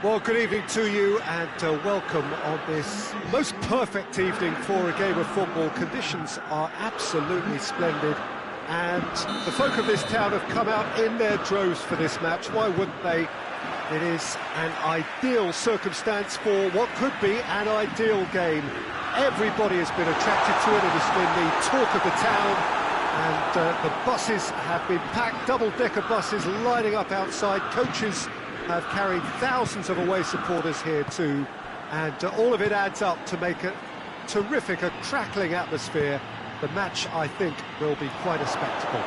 Well, good evening to you and welcome on this most perfect evening for a game of football. Conditions are absolutely splendid and the folk of this town have come out in their droves for this match. Why wouldn't they? It is an ideal circumstance for what could be an ideal game. Everybody has been attracted to it. It has been the talk of the town, and the buses have been packed, double-decker buses lining up outside. Coaches have carried thousands of away supporters here too, and all of it adds up to make a terrific, a crackling atmosphere. The match, I think, will be quite a spectacle.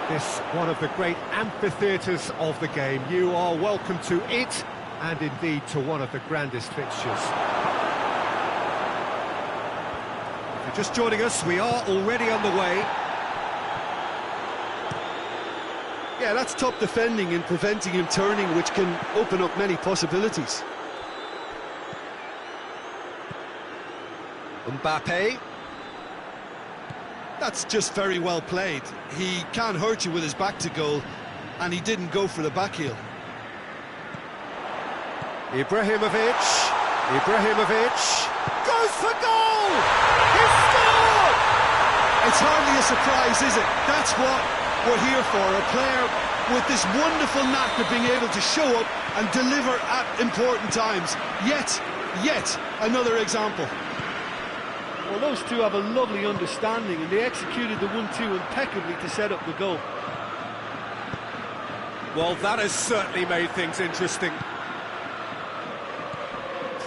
This one of the great amphitheatres of the game. You are welcome to it, and indeed to one of the grandest fixtures. If you're just joining us, we are already underway. Yeah, that's top defending and preventing him turning, which can open up many possibilities. Mbappe. That's just very well played. He can't hurt you with his back to goal, and he didn't go for the back heel. Ibrahimovic goes for goal! He scored! It's hardly a surprise, is it? That's what we're here for, a player with this wonderful knack of being able to show up and deliver at important times. Yet another example. Well, those two have a lovely understanding, and they executed the 1-2 impeccably to set up the goal. Well, that has certainly made things interesting.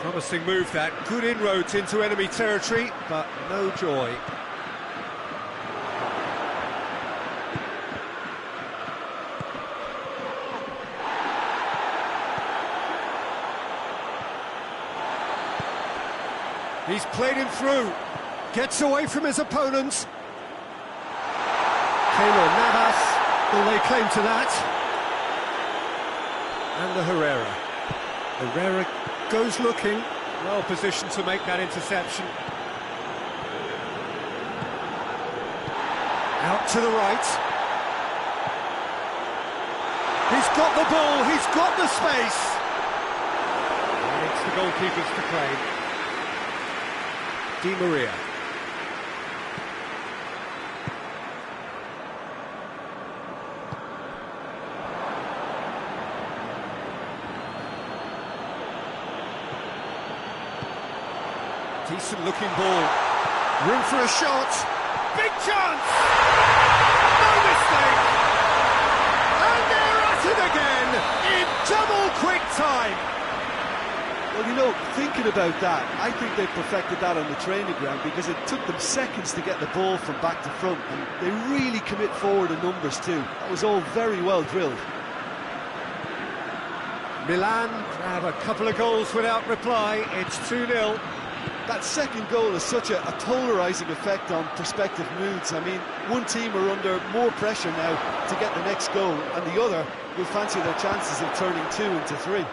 Promising move that, good inroads into enemy territory, but no joy. He's played him through, gets away from his opponents. Keylor Navas will lay claim to that. And the Herrera goes looking, well positioned to make that interception. Out to the right. He's got the ball, he's got the space. And it's the goalkeepers to claim. Di Maria. Decent looking ball. Room for a shot. Big chance! No mistake! And they're at it again in double quick time. Well, you know, thinking about that, I think they perfected that on the training ground because it took them seconds to get the ball from back to front, and they really commit forward in numbers too. That was all very well drilled. Milan grab a couple of goals without reply. It's 2-0. That second goal has such a polarising effect on prospective moods. I mean, one team are under more pressure now to get the next goal, and the other will fancy their chances of turning 2 into 3.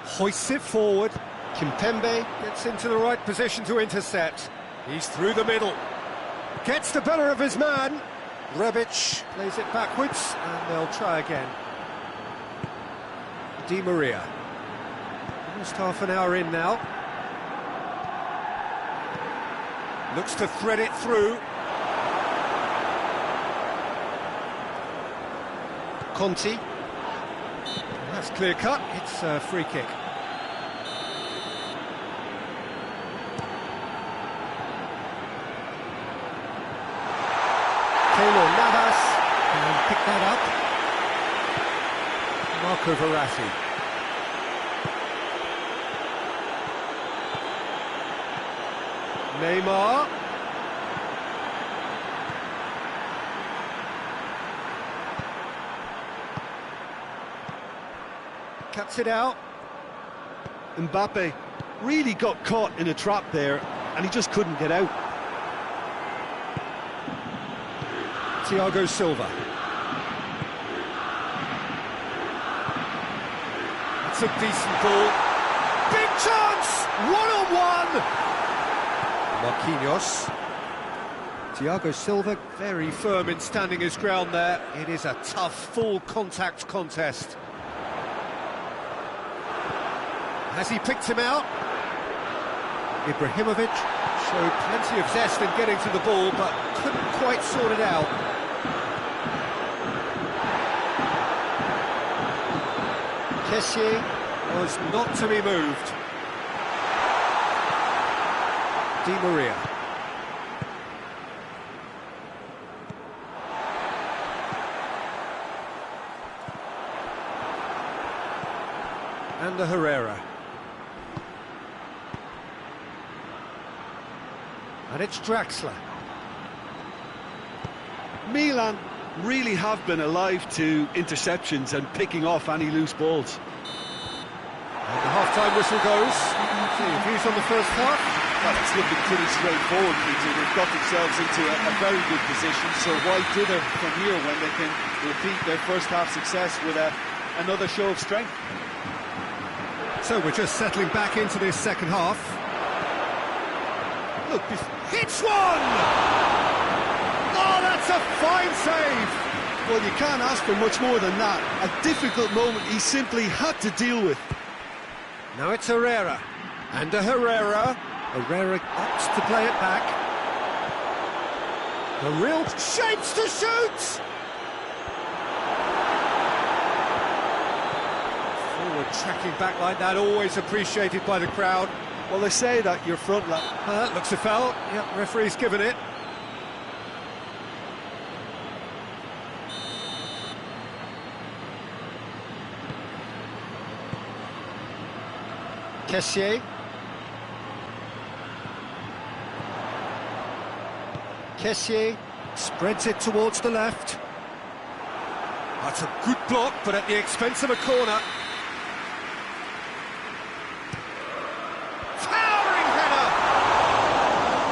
Hoists it forward. Kimpembe gets into the right position to intercept. He's through the middle. Gets the better of his man. Rebic plays it backwards, and they'll try again. Di Maria. Almost half an hour in now. Looks to thread it through. Conti. That's clear cut, it's a free kick. Keylor Navas can pick that up. Marco Verratti. Neymar. Cuts it out. Mbappe really got caught in a trap there, and he just couldn't get out. Thiago Silva. That's a decent ball. Big chance! One-on-one! Marquinhos. Thiago Silva, very firm in standing his ground there. It is a tough, full contact contest. Has he picked him out? Ibrahimovic showed plenty of zest in getting to the ball, but couldn't quite sort it out. Kessié was not to be moved. Di Maria. And the Herrera. And it's Draxler. Milan really have been alive to interceptions and picking off any loose balls. And the half-time whistle goes. Your views on the first half? Well, it's looking pretty straightforward, Peter. They've got themselves into a very good position, so why dither from here when they can repeat their first half success with another show of strength? So we're just settling back into this second half. Look, hits one! Oh, that's a fine save! Well, you can't ask for much more than that. A difficult moment he simply had to deal with. Now it's Herrera. And a Herrera. Herrera opts to play it back. The real shapes to shoot! Forward tracking back like that, always appreciated by the crowd. Well, they say that your front line... Looks a foul. Yep, referee's given it. Kessié. Kessié spreads it towards the left. That's a good block, but at the expense of a corner. Towering header!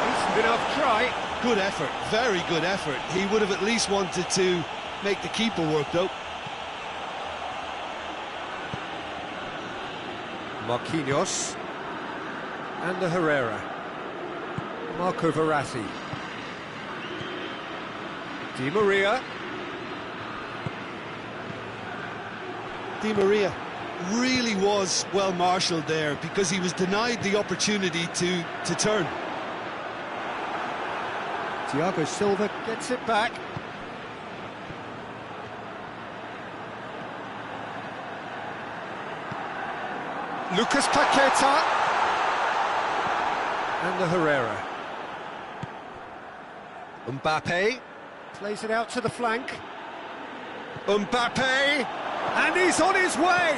Decent enough try. Good effort, very good effort. He would have at least wanted to make the keeper work, though. Marquinhos. And the Herrera. Marco Verratti. Di Maria. Di Maria really was well marshalled there because he was denied the opportunity to turn. Thiago Silva gets it back. Lucas Paqueta. And the Herrera. Mbappe plays it out to the flank. Mbappe, and he's on his way.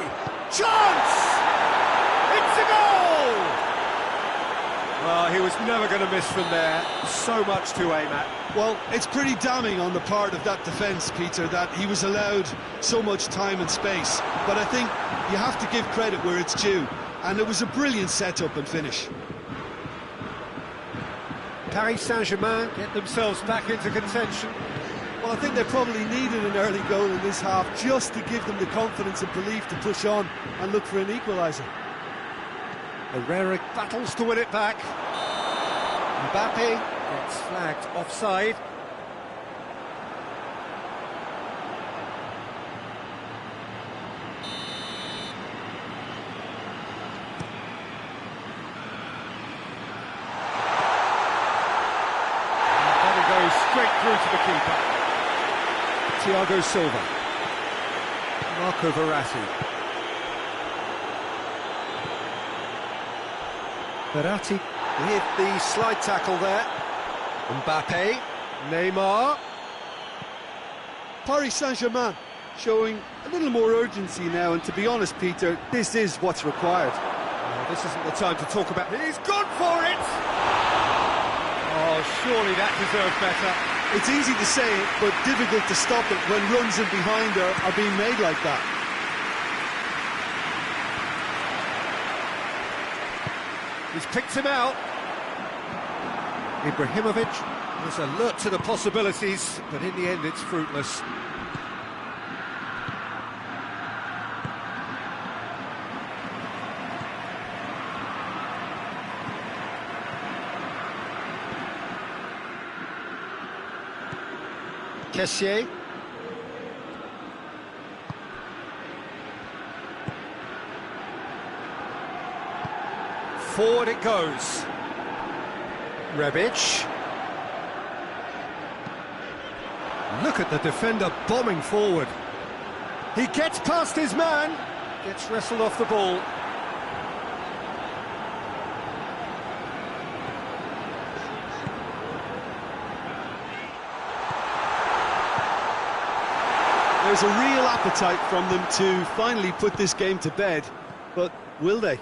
Chance! It's a goal! Well, he was never going to miss from there. So much to aim at. Well, it's pretty damning on the part of that defence, Peter, that he was allowed so much time and space. But I think you have to give credit where it's due, and it was a brilliant setup and finish. Paris Saint-Germain get themselves back into contention. Well, I think they probably needed an early goal in this half just to give them the confidence and belief to push on and look for an equaliser. Herrera battles to win it back. Mbappe gets flagged offside. Straight through to the keeper. Thiago Silva. Marco Verratti. Verratti with the slide tackle there. Mbappe. Neymar. Paris Saint-Germain showing a little more urgency now, and to be honest, Peter, this is what's required. Well, this isn't the time to talk about... He's gone for it! Oh, surely that deserved better. It's easy to say it, but difficult to stop it when runs in behind are being made like that. He's picked him out. Ibrahimovic was alert to the possibilities, but in the end it's fruitless. Kessié. Forward it goes. Rebic. Look at the defender bombing forward. He gets past his man, gets wrestled off the ball. There's a real appetite from them to finally put this game to bed, but will they?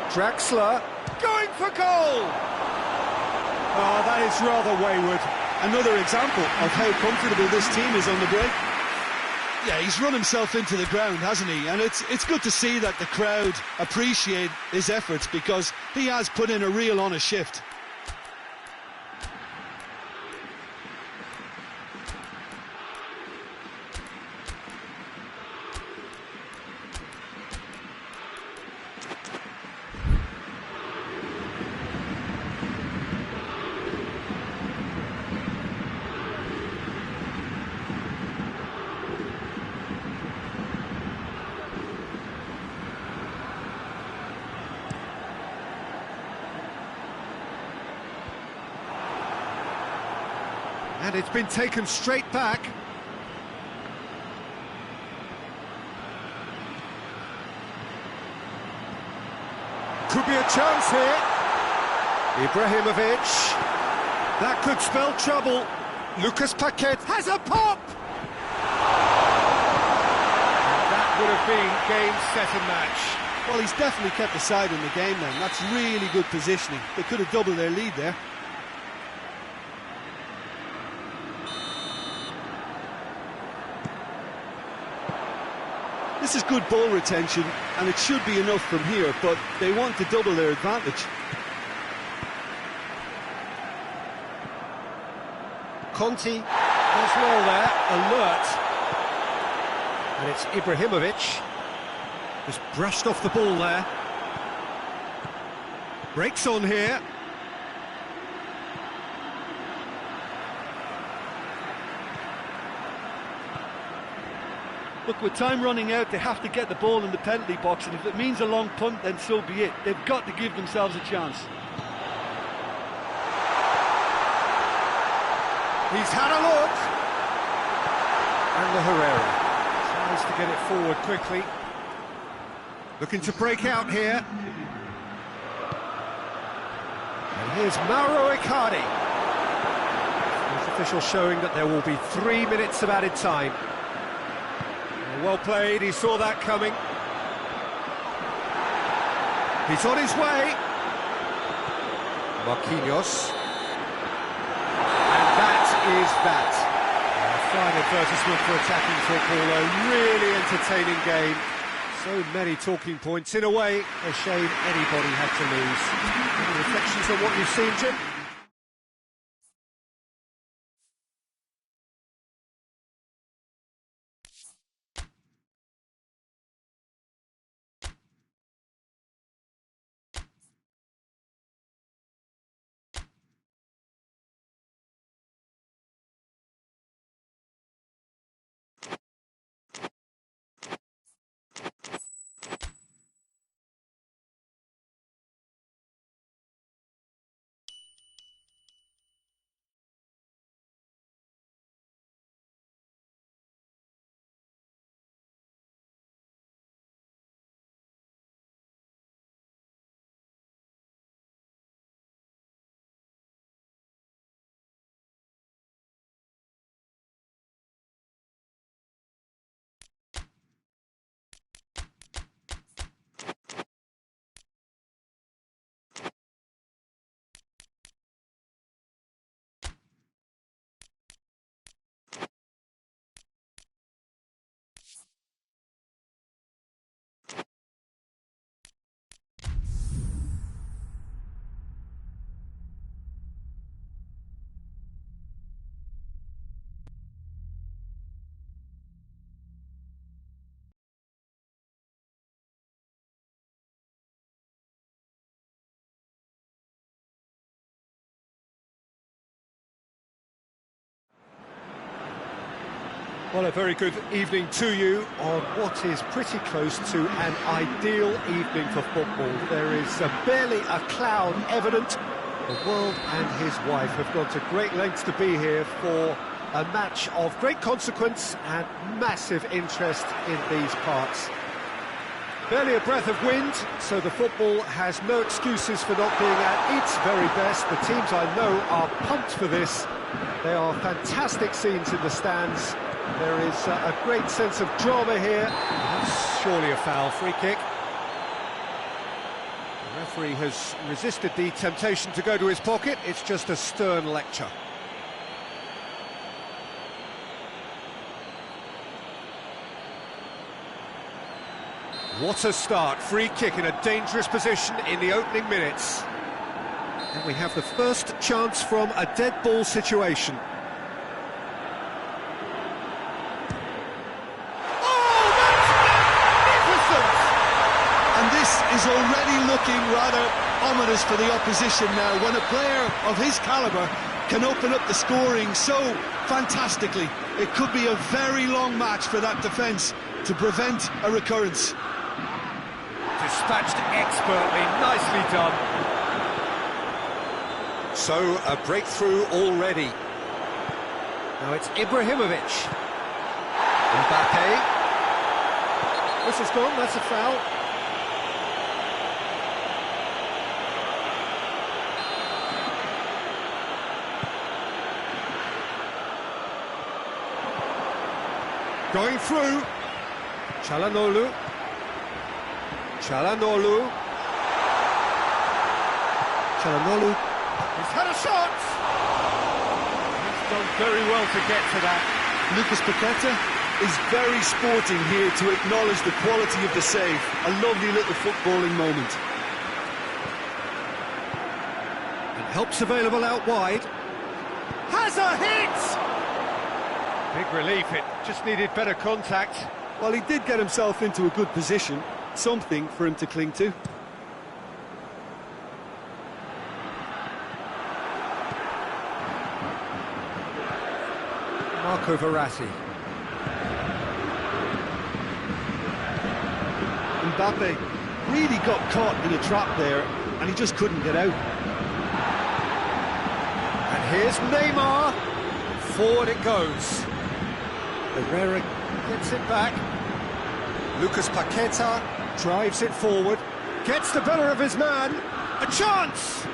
Draxler going for goal! Oh, that is rather wayward. Another example of how comfortable this team is on the break. Yeah, he's run himself into the ground, hasn't he? And it's good to see that the crowd appreciate his efforts, because he has put in a real honest shift. And it's been taken straight back. Could be a chance here. Ibrahimovic. That could spell trouble. Lucas Paquet has a pop! And that would have been game, set and match. Well, he's definitely kept the side in the game then. That's really good positioning. They could have doubled their lead there. This is good ball retention, and it should be enough from here, but they want to double their advantage. Conti does well there, alert. And it's Ibrahimovic. Just brushed off the ball there. Breaks on here. Look, with time running out, they have to get the ball in the penalty box, and if it means a long punt, then so be it. They've got to give themselves a chance. He's had a look. And the Herrera tries to get it forward quickly. Looking to break out here. And here's Mauro Icardi. This official showing that there will be 3 minutes of added time. Well played, he saw that coming. He's on his way. Marquinhos. And that is that. A fine advertisement for attacking football, a really entertaining game. So many talking points. In a way, a shame anybody had to lose. Any reflections on what you've seen, Jim? Well, a very good evening to you on what is pretty close to an ideal evening for football. There is barely a cloud evident. The world and his wife have gone to great lengths to be here for a match of great consequence and massive interest in these parts. Barely a breath of wind, so the football has no excuses for not being at its very best. The teams I know are pumped for this. There are fantastic scenes in the stands. There is a great sense of drama here. That's surely a foul. Free kick. The referee has resisted the temptation to go to his pocket. It's just a stern lecture. What a start. Free kick in a dangerous position in the opening minutes. And we have the first chance from a dead ball situation. Is already looking rather ominous for the opposition now when a player of his calibre can open up the scoring so fantastically. It could be a very long match for that defence to prevent a recurrence. Dispatched expertly, nicely done. So a breakthrough already. Now it's Ibrahimovic. Mbappe. This is gone, that's a foul. Going through. Çalhanoğlu. Çalhanoğlu. Çalhanoğlu. He's had a shot! He's done very well to get to that. Lucas Paqueta is very sporting here to acknowledge the quality of the save. A lovely little footballing moment. And help's available out wide. Has a hit! Big relief, it just needed better contact. Well, he did get himself into a good position, something for him to cling to. Marco Verratti. Mbappe really got caught in a trap there, and he just couldn't get out. And here's Neymar. Forward it goes. Herrera gets it back. Lucas Paqueta drives it forward. Gets the better of his man. A chance!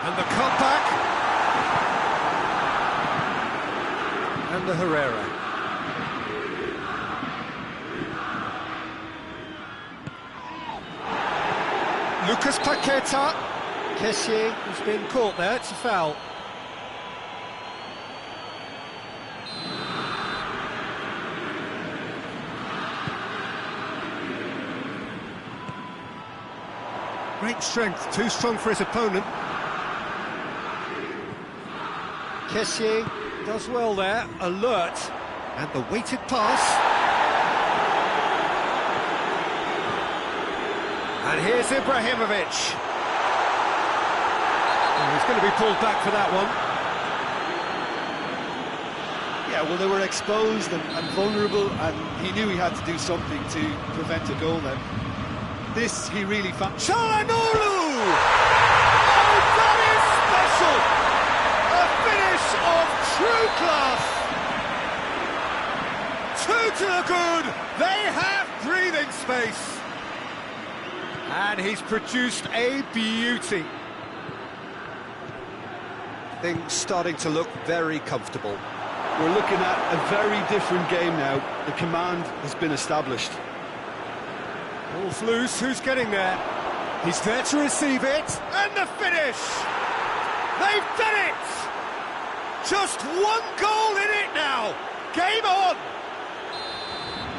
And the cutback. And the Herrera. Lucas Paqueta. Kessié has been caught there. It's a foul. Great strength, too strong for his opponent. Kessié does well there, alert, and the weighted pass. And here's Ibrahimovic. Oh, he's going to be pulled back for that one. Yeah, well, they were exposed and vulnerable, and he knew he had to do something to prevent a goal then. This he really found. Çalhanoğlu! Oh, that is special! A finish of true class! Two to the good! They have breathing space! And he's produced a beauty. Things starting to look very comfortable. We're looking at a very different game now. The command has been established. Ball's loose, who's getting there? He's there to receive it, and the finish! They've done it! Just one goal in it now! Game on!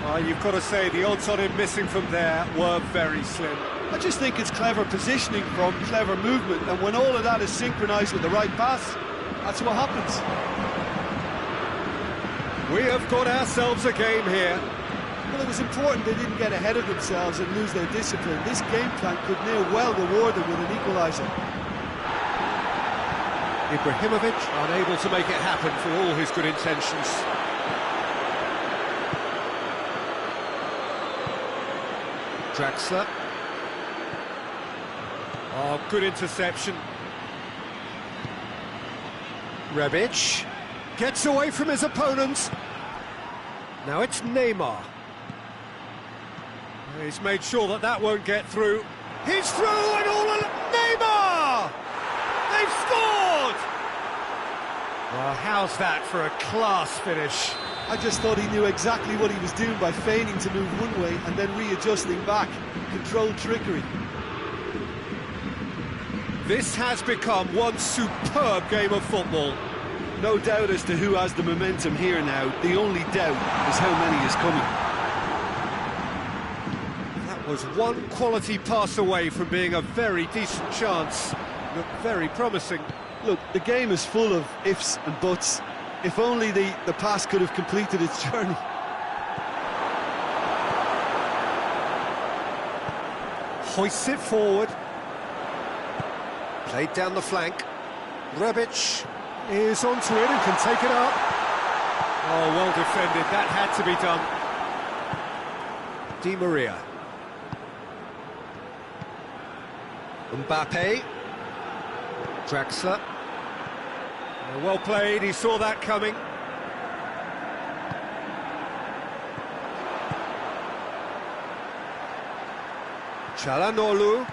Well, you've got to say, the odds on him missing from there were very slim. I just think it's clever positioning from clever movement, and when all of that is synchronised with the right pass, that's what happens. We have got ourselves a game here. Well, it was important they didn't get ahead of themselves and lose their discipline. This game plan could near well reward them with an equaliser. Ibrahimovic unable to make it happen for all his good intentions. Draxler. Oh, good interception. Rebic gets away from his opponents. Now it's Neymar. He's made sure that that won't get through. He's through and all alone. Neymar! They've scored! Well, how's that for a class finish? I just thought he knew exactly what he was doing by feigning to move one way and then readjusting back. Controlled trickery. This has become one superb game of football. No doubt as to who has the momentum here now. The only doubt is how many is coming. That was one quality pass away from being a very decent chance. Looked very promising. Look, the game is full of ifs and buts. If only the pass could have completed its journey. Hoists it forward. Played down the flank. Rebic is onto it and can take it up. Oh, well defended. That had to be done. Di Maria. Mbappe. Draxler. Well played, he saw that coming. Çalhanoğlu.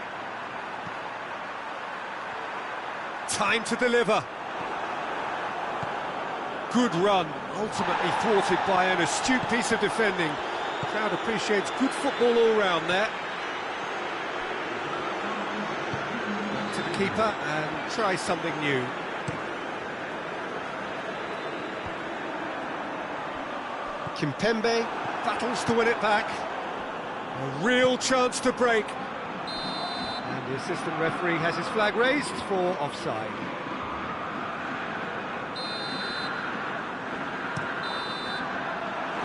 Time to deliver. Good run, ultimately thwarted by an astute piece of defending. Crowd appreciates good football all round there. Back to the keeper and try something new. Kimpembe battles to win it back. A real chance to break. And the assistant referee has his flag raised for offside.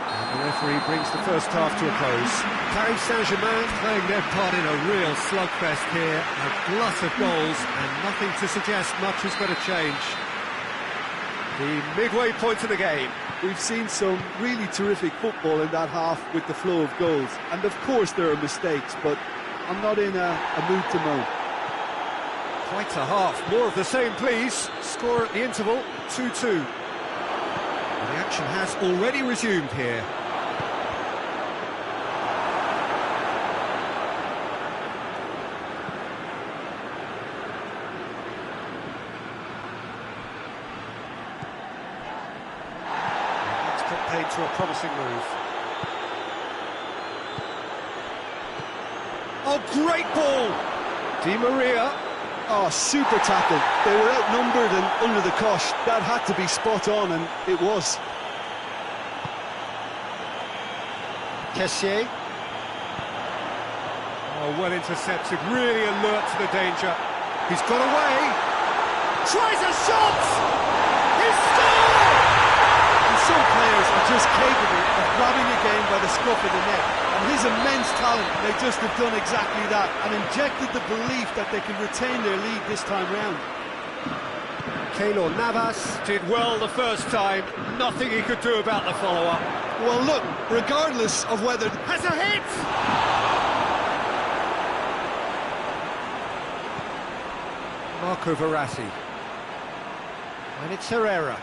And the referee brings the first half to a close. Paris Saint-Germain playing their part in a real slugfest here. A glut of goals and nothing to suggest much is going to change. The midway point of the game. We've seen some really terrific football in that half with the flow of goals. And of course there are mistakes, but I'm not in a mood to moan. Quite a half. More of the same, please. Score at the interval, 2-2. The action has already resumed here. Paid to a promising move. Oh, great ball! Di Maria. Oh, super tackle. They were outnumbered and under the cosh. That had to be spot on, and it was. Kessié. Oh, well intercepted, really alert to the danger. He's got away. Tries a shot! He's scored! Some players are just capable of grabbing a game by the scruff of the neck, and his immense talent may just have done exactly that and injected the belief that they can retain their lead this time round. Keylor Navas did well the first time, nothing he could do about the follow-up. Well look, regardless of whether... Has a hit! Marco Verratti. And it's Herrera.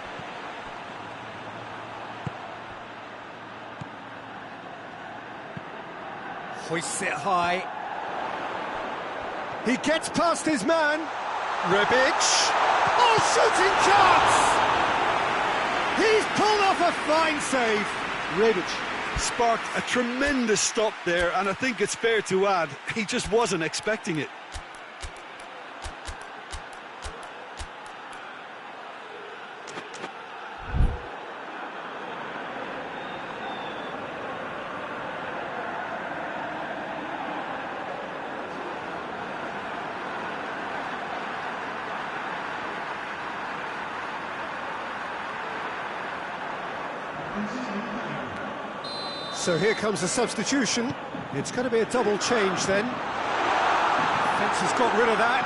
Hoists it high. He gets past his man. Rebic. Oh, shooting chance! He's pulled off a fine save. Rebic sparked a tremendous stop there, and I think it's fair to add, he just wasn't expecting it. So here comes a substitution. It's going to be a double change then. Defence has got rid of that.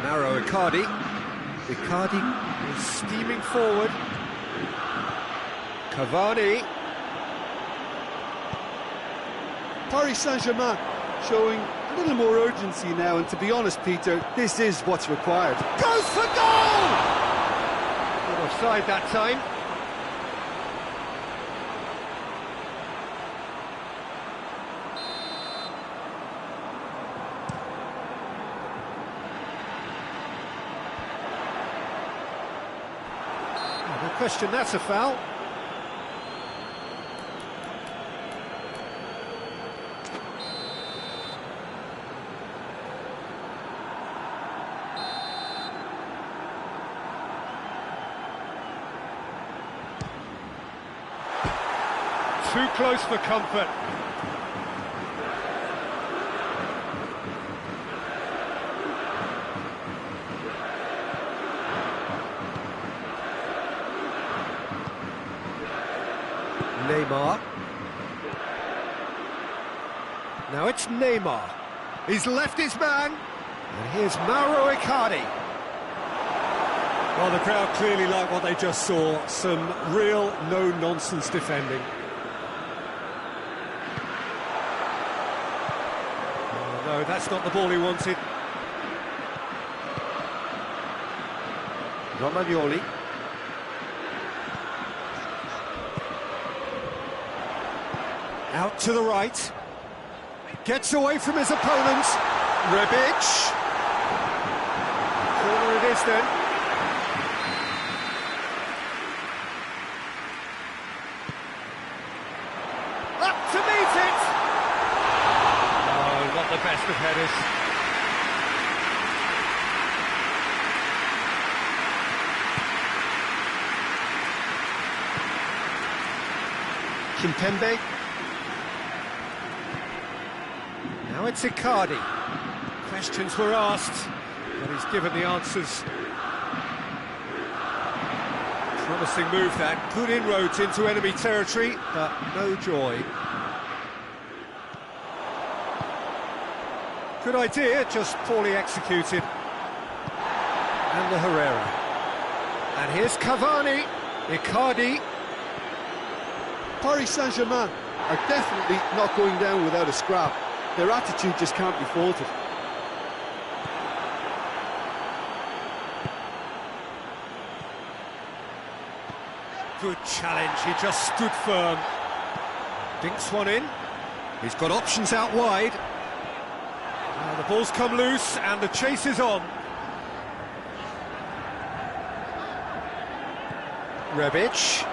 Mauro Icardi. Icardi is steaming forward. Cavani. Paris Saint-Germain showing a little more urgency now, and to be honest, Peter, this is what's required. Goes for goal! Good offside that time. No question, that's a foul. Too close for comfort. Neymar. Now it's Neymar. He's left his man. And here's Mauro Icardi. Well, the crowd clearly like what they just saw. Some real no-nonsense defending. Oh, no, that's not the ball he wanted. Romagnoli. Out to the right. Gets away from his opponent. Rebic. Corner it is then. Up to meet it. Oh, not the best of headers. Kimpembe. Now it's Icardi. Questions were asked, but he's given the answers. Promising move that. Good inroads into enemy territory, but no joy. Good idea, just poorly executed. And the Herrera. And here's Cavani. Icardi. Paris Saint-Germain are definitely not going down without a scrap. Their attitude just can't be faulted. Good challenge, he just stood firm. Dinks one in. He's got options out wide. Now the ball's come loose and the chase is on. Rebic.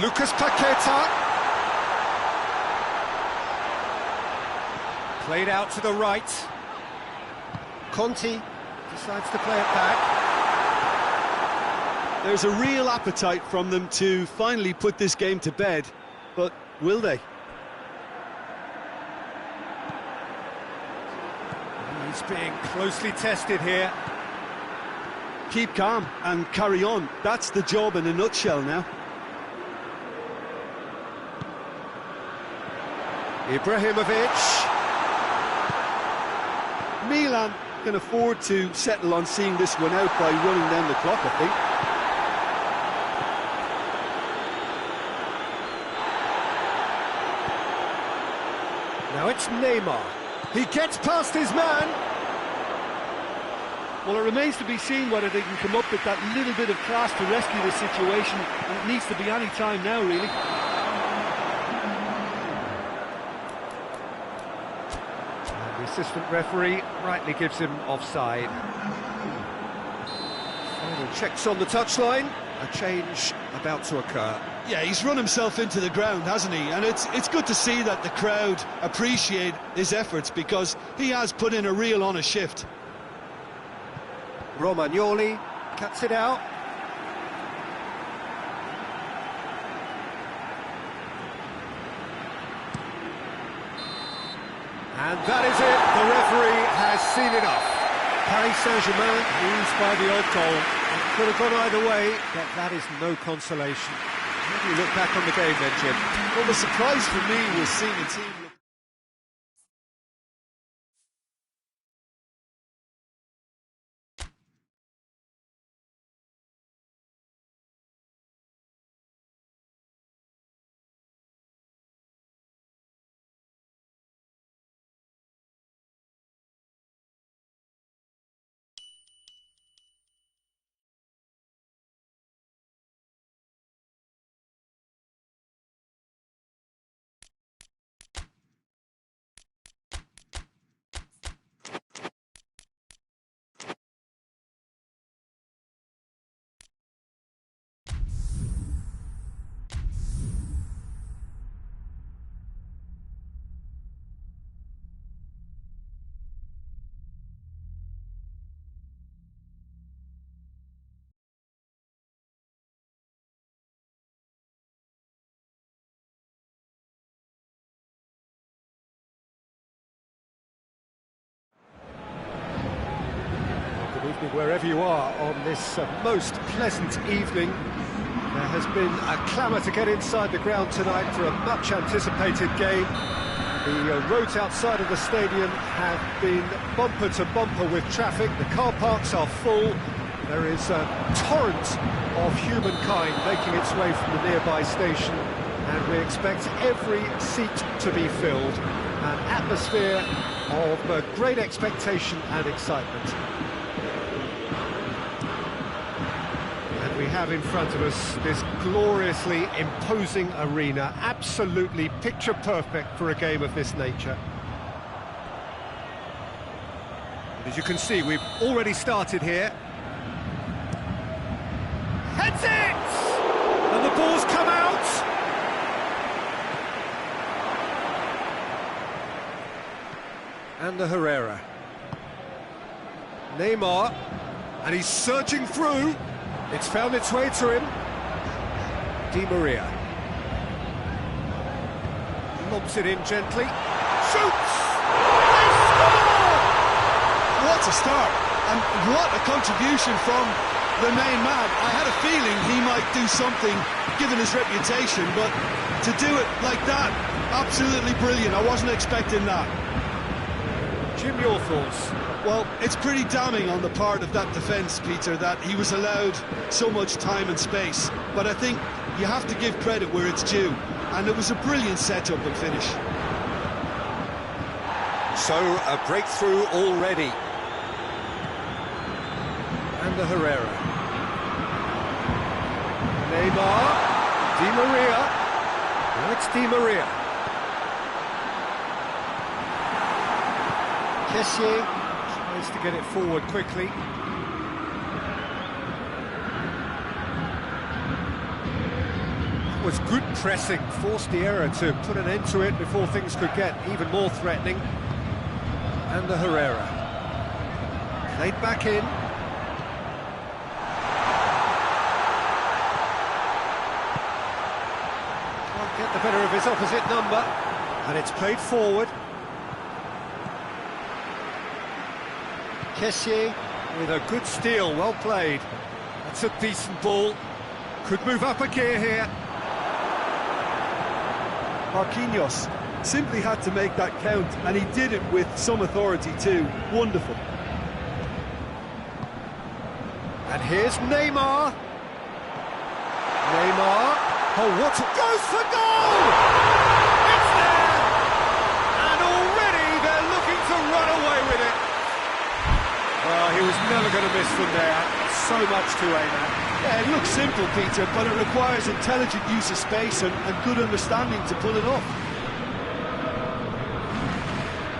Lucas Paqueta. Played out to the right. Conti decides to play it back. There's a real appetite from them to finally put this game to bed, but will they? He's being closely tested here. Keep calm and carry on. That's the job in a nutshell now. Ibrahimovic. Milan can afford to settle on seeing this one out by running down the clock, I think. Now it's Neymar. He gets past his man. Well, it remains to be seen whether they can come up with that little bit of class to rescue the situation, and it needs to be any time now, really. The assistant referee rightly gives him offside. Final checks on the touchline. A change about to occur. Yeah, he's run himself into the ground, hasn't he? And it's good to see that the crowd appreciate his efforts, because he has put in a real honest shift. Romagnoli cuts it out. And that is it. The referee has seen enough. Paris Saint-Germain lose by the odd goal. It could have gone either way, but that is no consolation. How do you look back on the game then, Jim? Well, the surprise for me was seeing a team evening, wherever you are, on this most pleasant evening. There has been a clamour to get inside the ground tonight for a much-anticipated game. The roads outside of the stadium have been bumper to bumper with traffic. The car parks are full. There is a torrent of humankind making its way from the nearby station, and we expect every seat to be filled. An atmosphere of great expectation and excitement. And we have in front of us this gloriously imposing arena, absolutely picture perfect for a game of this nature. And as you can see, we've already started here. Heads it! And the ball's come out! And the Herrera. Neymar, and he's surging through. It's found its way to him. Di Maria. Lobs it in gently. Shoots! They score! What a start, and what a contribution from the main man. I had a feeling he might do something, given his reputation, but to do it like that, absolutely brilliant. I wasn't expecting that. Jim, your thoughts? Well, it's pretty damning on the part of that defence, Peter, that he was allowed so much time and space. But I think you have to give credit where it's due, and it was a brilliant setup and finish. So, a breakthrough already. And the Herrera. Neymar. Di Maria. Now it's Di Maria. Kessié tries to get it forward quickly. It was good pressing, forced the error to put an end to it before things could get even more threatening. And the Herrera. Played back in. Can't get the better of his opposite number. And it's played forward. Kessié with a good steal, well played. That's a decent ball. Could move up a gear here. Marquinhos simply had to make that count, and he did it with some authority too. Wonderful. And here's Neymar. Neymar. Oh, what a... Goes for goal! It's there! And already they're looking to run away with it. Well, he was never going to miss from there. So much to aim at. Yeah, it looks simple, Peter, but it requires intelligent use of space and good understanding to pull it off.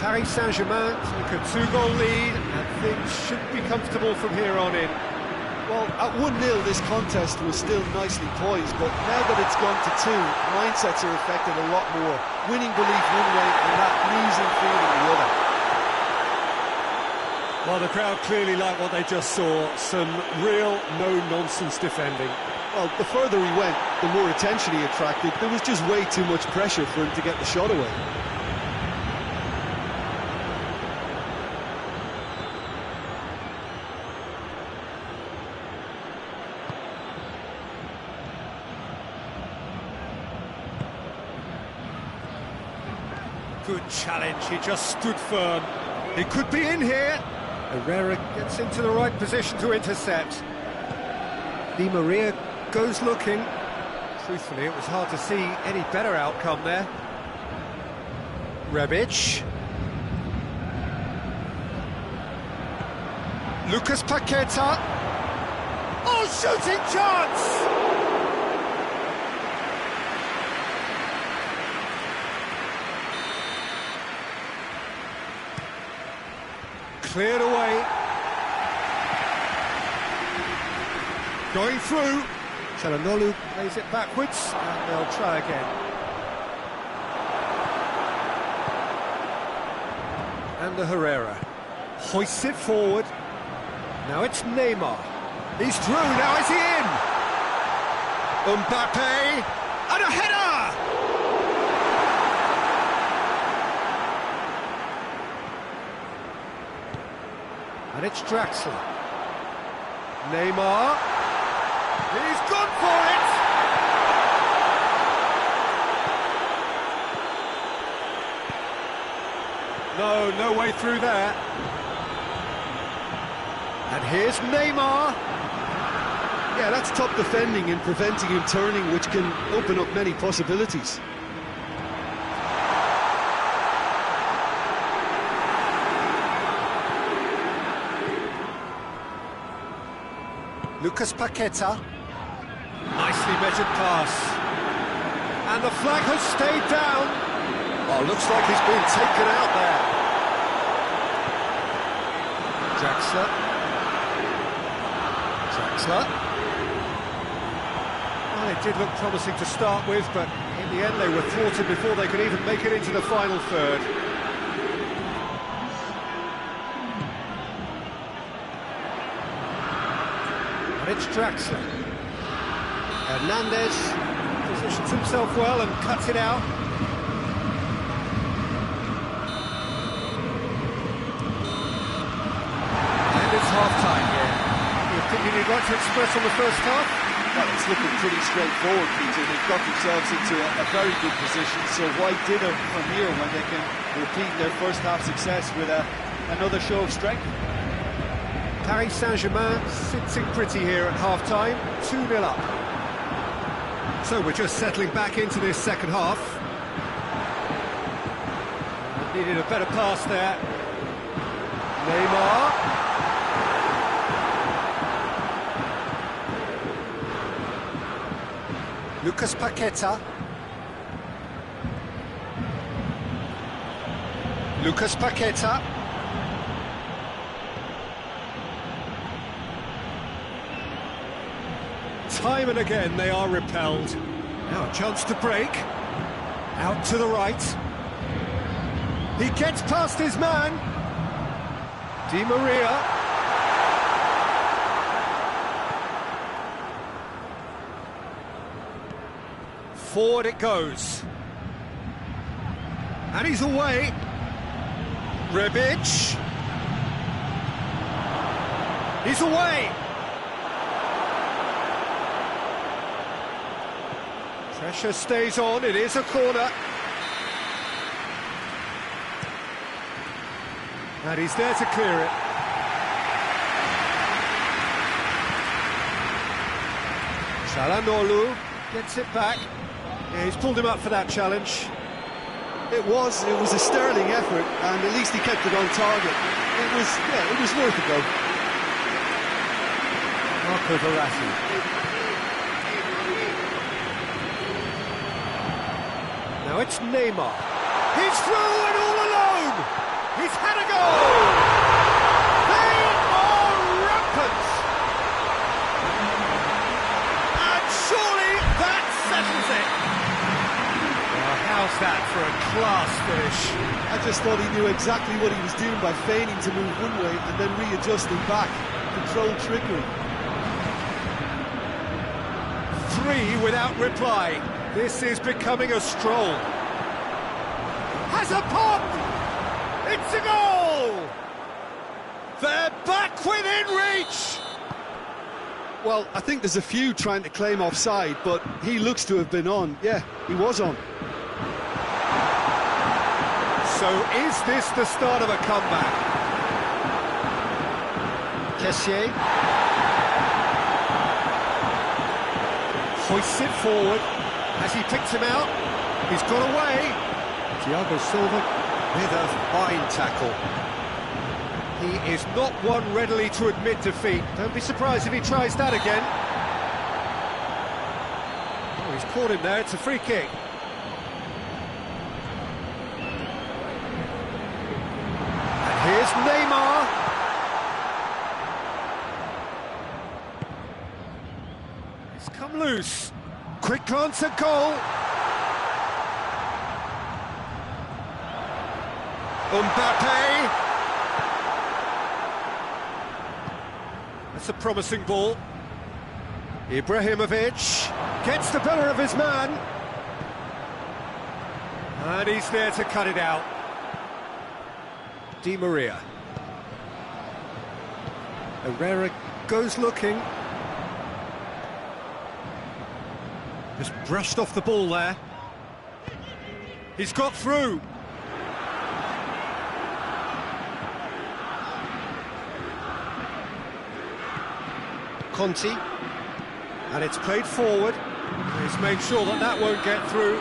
Paris Saint-Germain took a 2-goal lead, and things should be comfortable from here on in. Well, at 1-0, this contest was still nicely poised, but now that it's gone to 2, mindsets are affected a lot more. Winning belief one way and that losing feeling the other. Well, the crowd clearly liked what they just saw. Some real no-nonsense defending. Well, the further he went, the more attention he attracted. There was just way too much pressure for him to get the shot away. Good challenge, he just stood firm. He could be in here. Herrera gets into the right position to intercept. Di Maria goes looking. Truthfully, it was hard to see any better outcome there. Rebic. Lucas Paqueta. Oh, shooting chance! Cleared away. Going through. Çalhanoğlu plays it backwards, and they'll try again. And the Herrera hoists it forward. Now it's Neymar. He's through, now is he in? Mbappe, and a header! And it's Draxler. Neymar. He's gone for it! No way through there. And here's Neymar. Yeah, that's top defending and preventing him turning, which can open up many possibilities. Lucas Paqueta. Nicely measured pass. And the flag has stayed down. Oh, looks like he's been taken out there. Draxler. Well, it did look promising to start with, but in the end they were thwarted before they could even make it into the final third. And it's Draxler. Hernandez positions himself well and cuts it out. And it's half-time here. The opinion you'd like to express on the first half? Well, it's looking pretty straightforward, Peter. They've got themselves into a very good position, so why dither from here when they can repeat their first half success with another show of strength? Paris Saint-Germain sitting pretty here at half-time, 2-0 up. So we're just settling back into this second half. Needed a better pass there. Neymar. Lucas Paqueta. Lucas Paqueta. Time and again they are repelled. Now a chance to break. Out to the right. He gets past his man. Di Maria. Forward it goes. And he's away. Rebic. He's away. Pressure stays on, it is a corner. And he's there to clear it. Çalhanoğlu gets it back. Yeah, he's pulled him up for that challenge. It was a sterling effort, and at least he kept it on target. It was worth a go. Marco Verratti. Now it's Neymar. He's through and all alone! He's had a goal! They are rampant! And surely that settles it! Well, how's that for a class finish? I just thought he knew exactly what he was doing by feigning to move one way and then readjusting back. Controlled trickery. 3 without reply. This is becoming a stroll. Has a pop! It's a goal! They're back within reach! Well, I think there's a few trying to claim offside, but he looks to have been on. Yeah, he was on. So is this the start of a comeback? Kessié. Hoists it forward. Has he picked him out? He's got away. Thiago Silva with a fine tackle. He is not one readily to admit defeat. Don't be surprised if he tries that again. Oh, he's caught him there. It's a free kick. And here's Neymar. It's come loose. Quick glance at goal. Mbappe. That's a promising ball. Ibrahimovic gets the better of his man. And he's there to cut it out. Di Maria. Herrera goes looking. Just brushed off the ball there. He's got through. Conti. And it's played forward. He's made sure that that won't get through.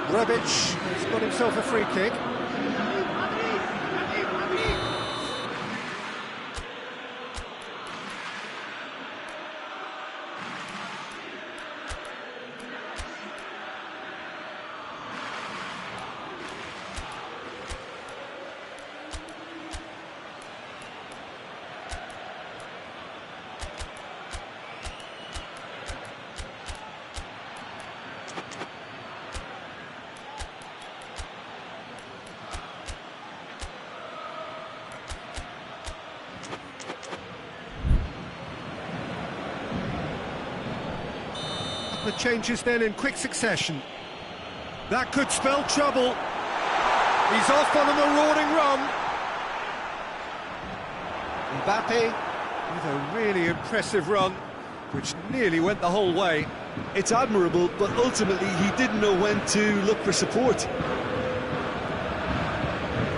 Rebic has got himself a free kick. The changes then in quick succession. That could spell trouble. He's off on a marauding run. Mbappe with a really impressive run, which nearly went the whole way. It's admirable, but ultimately he didn't know when to look for support.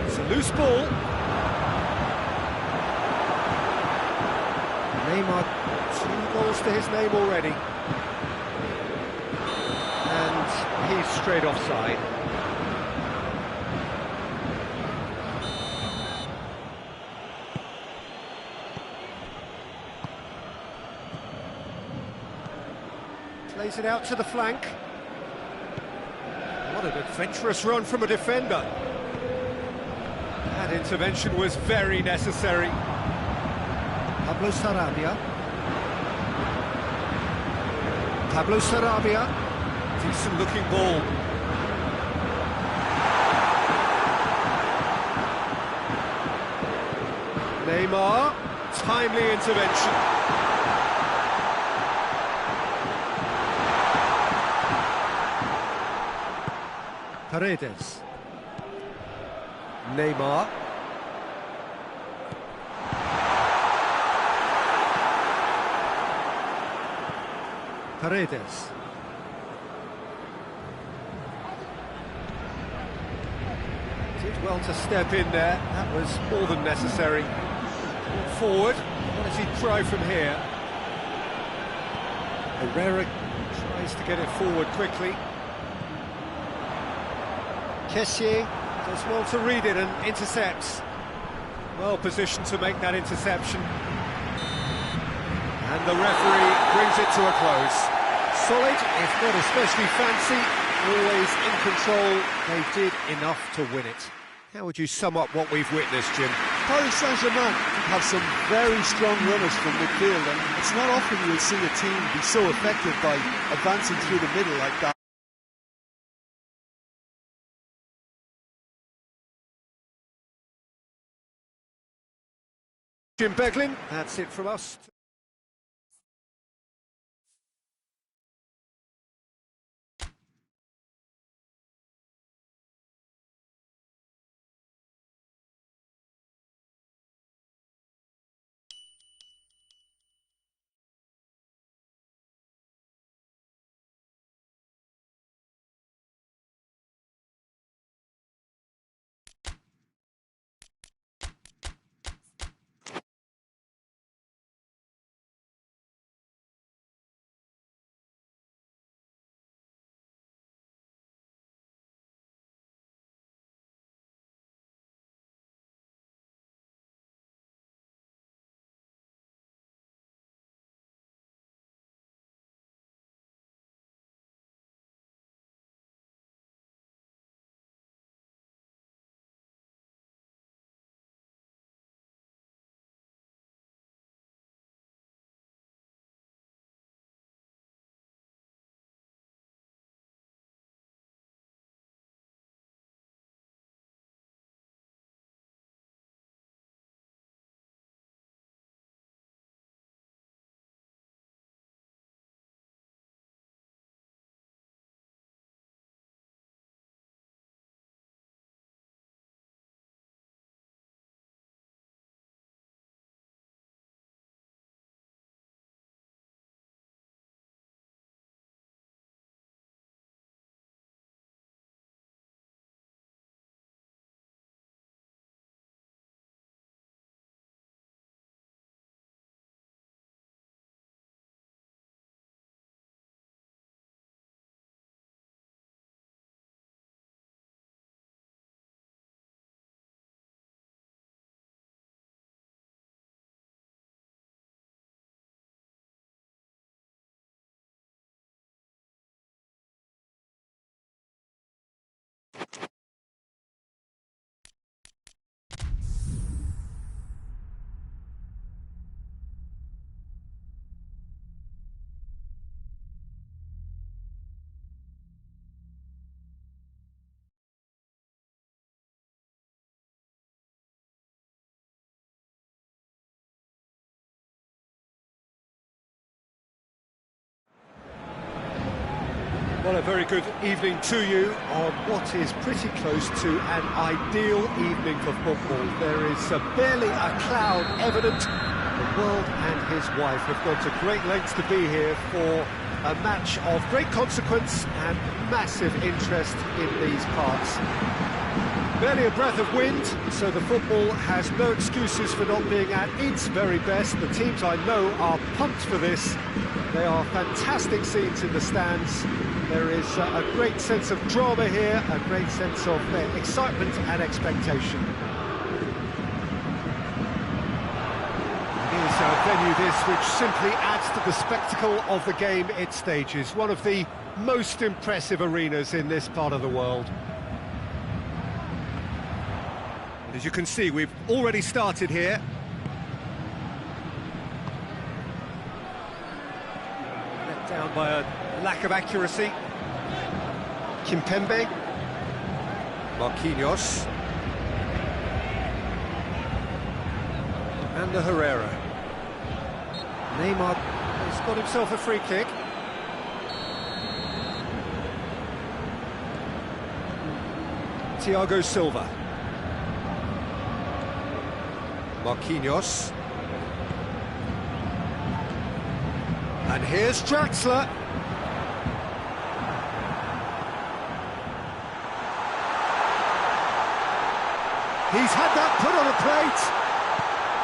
It's a loose ball. Neymar, 2 goals to his name already. And he's straight offside. Plays it out to the flank. What an adventurous run from a defender. That intervention was very necessary. Pablo Sarabia. Pablo Sarabia. Decent looking ball. Neymar. Timely intervention. Paredes. Neymar. Paredes. Did well to step in there. That was more than necessary. Forward. What does he try from here? Herrera tries to get it forward quickly. Kessié does well to read it and intercepts. Well positioned to make that interception. And the referee brings it to a close. Solid, if not especially fancy, always in control. They did enough to win it. How would you sum up what we've witnessed, Jim? Paris Saint-Germain have some very strong runners from midfield, and it's not often you'll see a team be so effective by advancing through the middle like that. Jim Beglin, that's it from us. Well, a very good evening to you on what is pretty close to an ideal evening for football. There is barely a cloud evident. The world and his wife have gone to great lengths to be here for a match of great consequence and massive interest in these parts. Barely a breath of wind, so the football has no excuses for not being at its very best. The teams I know are pumped for this. They are fantastic scenes in the stands. There is a great sense of drama here, a great sense of excitement and expectation. It is a venue this which simply adds to the spectacle of the game it stages. One of the most impressive arenas in this part of the world. As you can see, we've already started here. Let down by a lack of accuracy. Kimpembe. Marquinhos. And the Herrera. Neymar has got himself a free kick. Thiago Silva. Marquinhos. And here's Draxler. He's had that put on a plate.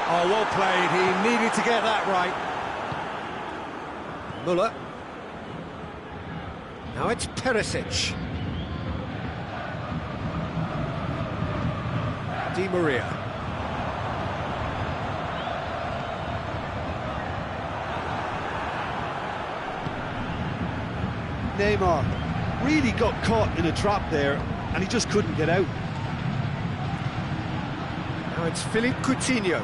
Oh, well played. He needed to get that right. Muller. Now it's Perisic. Di Maria. Neymar really got caught in a trap there, and he just couldn't get out. Now it's Philippe Coutinho.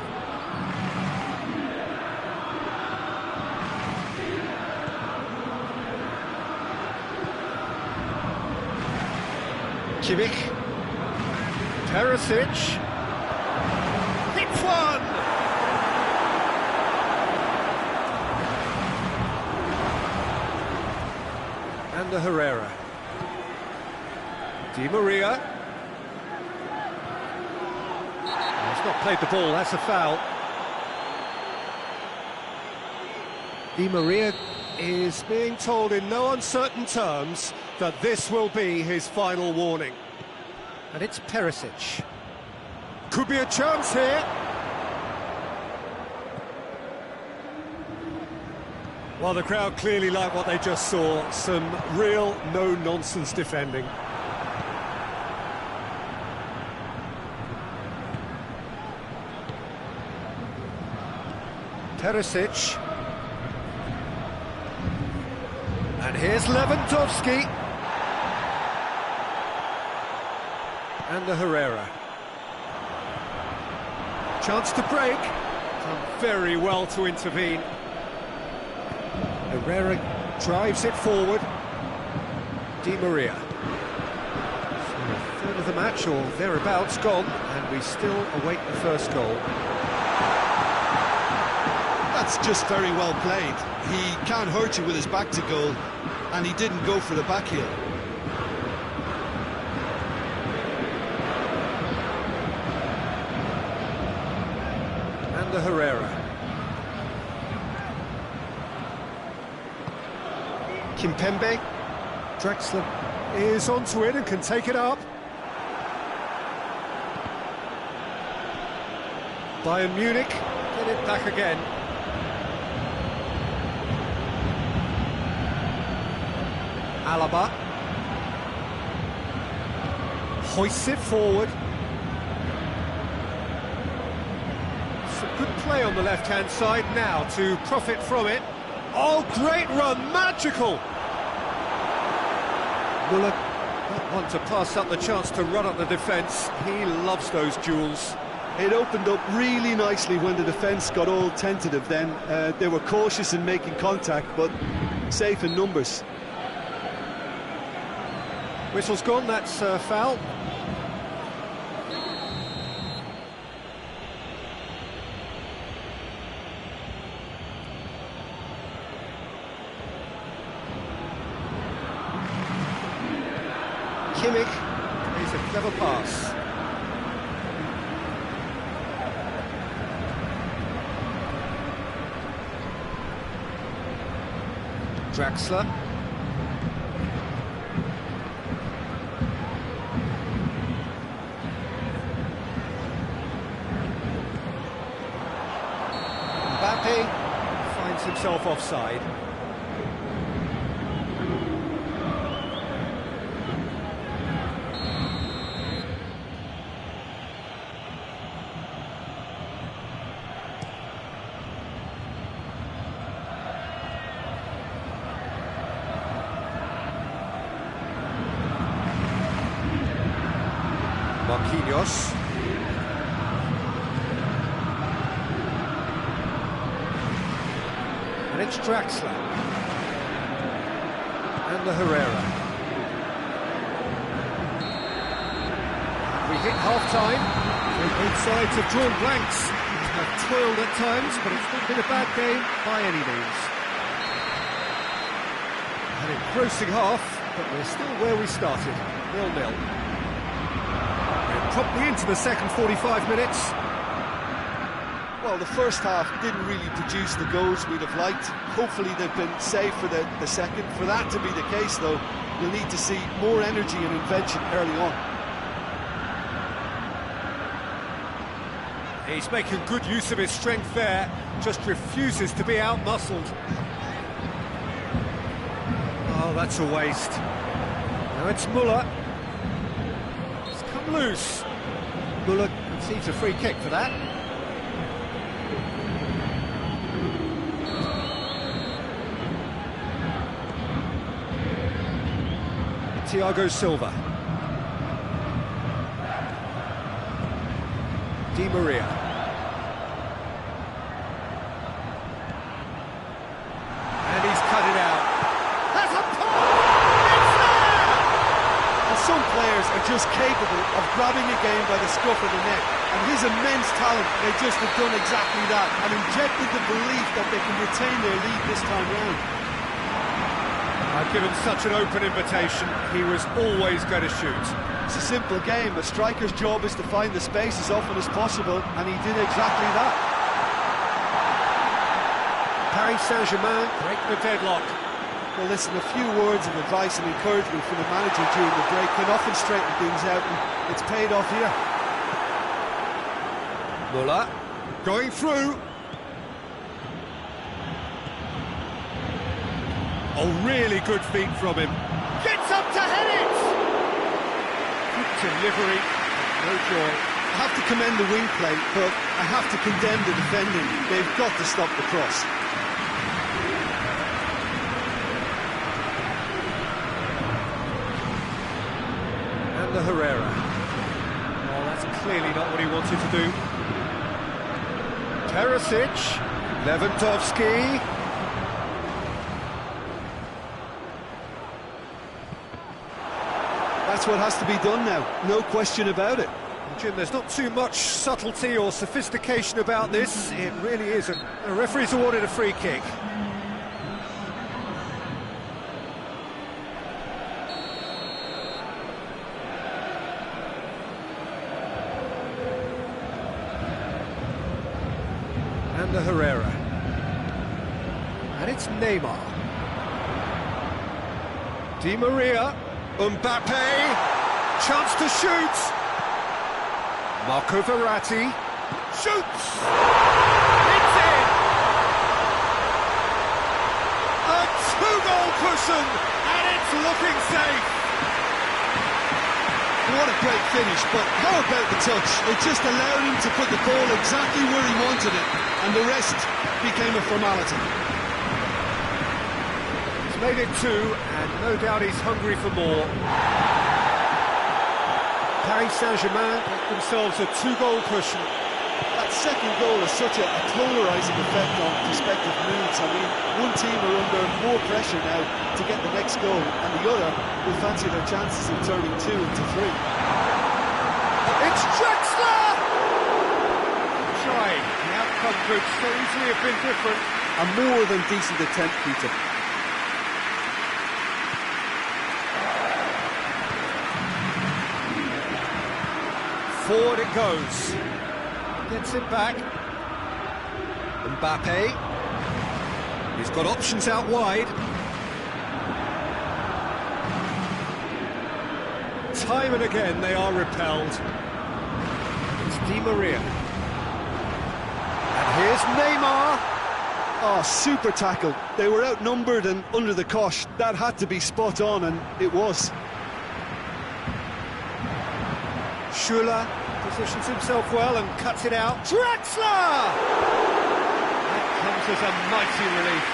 Kimmich. Perisic. Hits one! And the Herrera. Di Maria. He's not played the ball, that's a foul. Di Maria is being told in no uncertain terms that this will be his final warning. And it's Perisic. Could be a chance here. Well, the crowd clearly like what they just saw. Some real no-nonsense defending. Perisic. And here's Lewandowski. And the Herrera. Chance to break. Done very well to intervene. Herrera drives it forward. Di Maria. So a third of the match, or thereabouts, gone, and we still await the first goal. That's just very well played. He can't hurt you with his back to goal, and he didn't go for the back heel. And the Herrera. Kimpembe. Draxler is onto it and can take it up. Bayern Munich get it back again. Alaba. Hoists it forward. Some good play on the left-hand side now to profit from it. Oh, great run, magical! Muller, not one to pass up the chance to run up the defence. He loves those duels. It opened up really nicely when the defence got all tentative then. They were cautious in making contact, but safe in numbers. Whistle's gone, that's foul. Kimmich plays a clever pass. Draxler. Mbappe finds himself offside. Marquinhos. And it's Draxler. And the Herrera. We hit half-time. Both sides have drawn blanks. Have toiled at times, but it's not been a bad game by any means. An engrossing half, but we're still where we started. 0-0. Promptly into the second 45 minutes. Well, the first half didn't really produce the goals we'd have liked. Hopefully they've been saved for the second. For that to be the case, though, you'll need to see more energy and invention early on. He's making good use of his strength there, just refuses to be out-muscled. Oh, that's a waste. Now it's Muller. He's come loose. Muller concedes a free kick for that. Thiago Silva. Di Maria. And he's cut it out. That's a pop! It's there! And some players are just capable of grabbing a game by the scruff of the neck, and his immense talent may just have done exactly that and injected the belief that they can retain their lead this time round. I've given such an open invitation, he was always going to shoot. It's a simple game. A striker's job is to find the space as often as possible, and he did exactly that. Paris Saint-Germain break the deadlock. Well, listen, a few words of advice and encouragement from the manager during the break can often straighten things out, and it's paid off here. Muller going through. Oh, really good feet from him. Gets up to head it! Good delivery, no joy. I have to commend the wing play, but I have to condemn the defending. They've got to stop the cross. And the Herrera. Oh, that's clearly not what he wanted to do. Perisic, Lewandowski. That's what has to be done now, no question about it. Jim, there's not too much subtlety or sophistication about this. It really is. A referee's awarded a free kick. And the Herrera. And it's Neymar. Di Maria. Mbappe, chance to shoot. Marco Verratti shoots. It's in. A two-goal cushion, and it's looking safe. What a great finish, but how about the touch? It just allowed him to put the ball exactly where he wanted it, and the rest became a formality. Made it two, and no doubt he's hungry for more. Paris Saint-Germain get themselves a two-goal cushion. That second goal has such a polarising effect on prospective moods. I mean, one team are under more pressure now to get the next goal, and the other will fancy their chances of turning 2 into 3. It's Draxler! Trying. The outcome could so easily have been different. A more than decent attempt, Peter. Forward it goes. Gets it back. Mbappe. He's got options out wide. Time and again they are repelled. It's Di Maria. And here's Neymar. Oh, super tackle. They were outnumbered and under the cosh. That had to be spot on, and it was. Schuller positions himself well and cuts it out. Draxler! That comes as a mighty relief.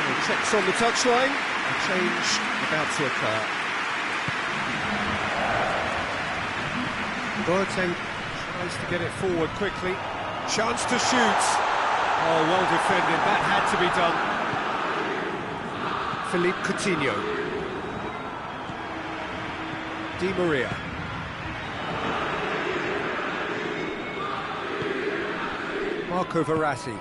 And checks on the touchline. A change about to occur. Boateng tries to get it forward quickly. Chance to shoot. Oh, well defended. That had to be done. Philippe Coutinho. Di Maria. Marco Verratti.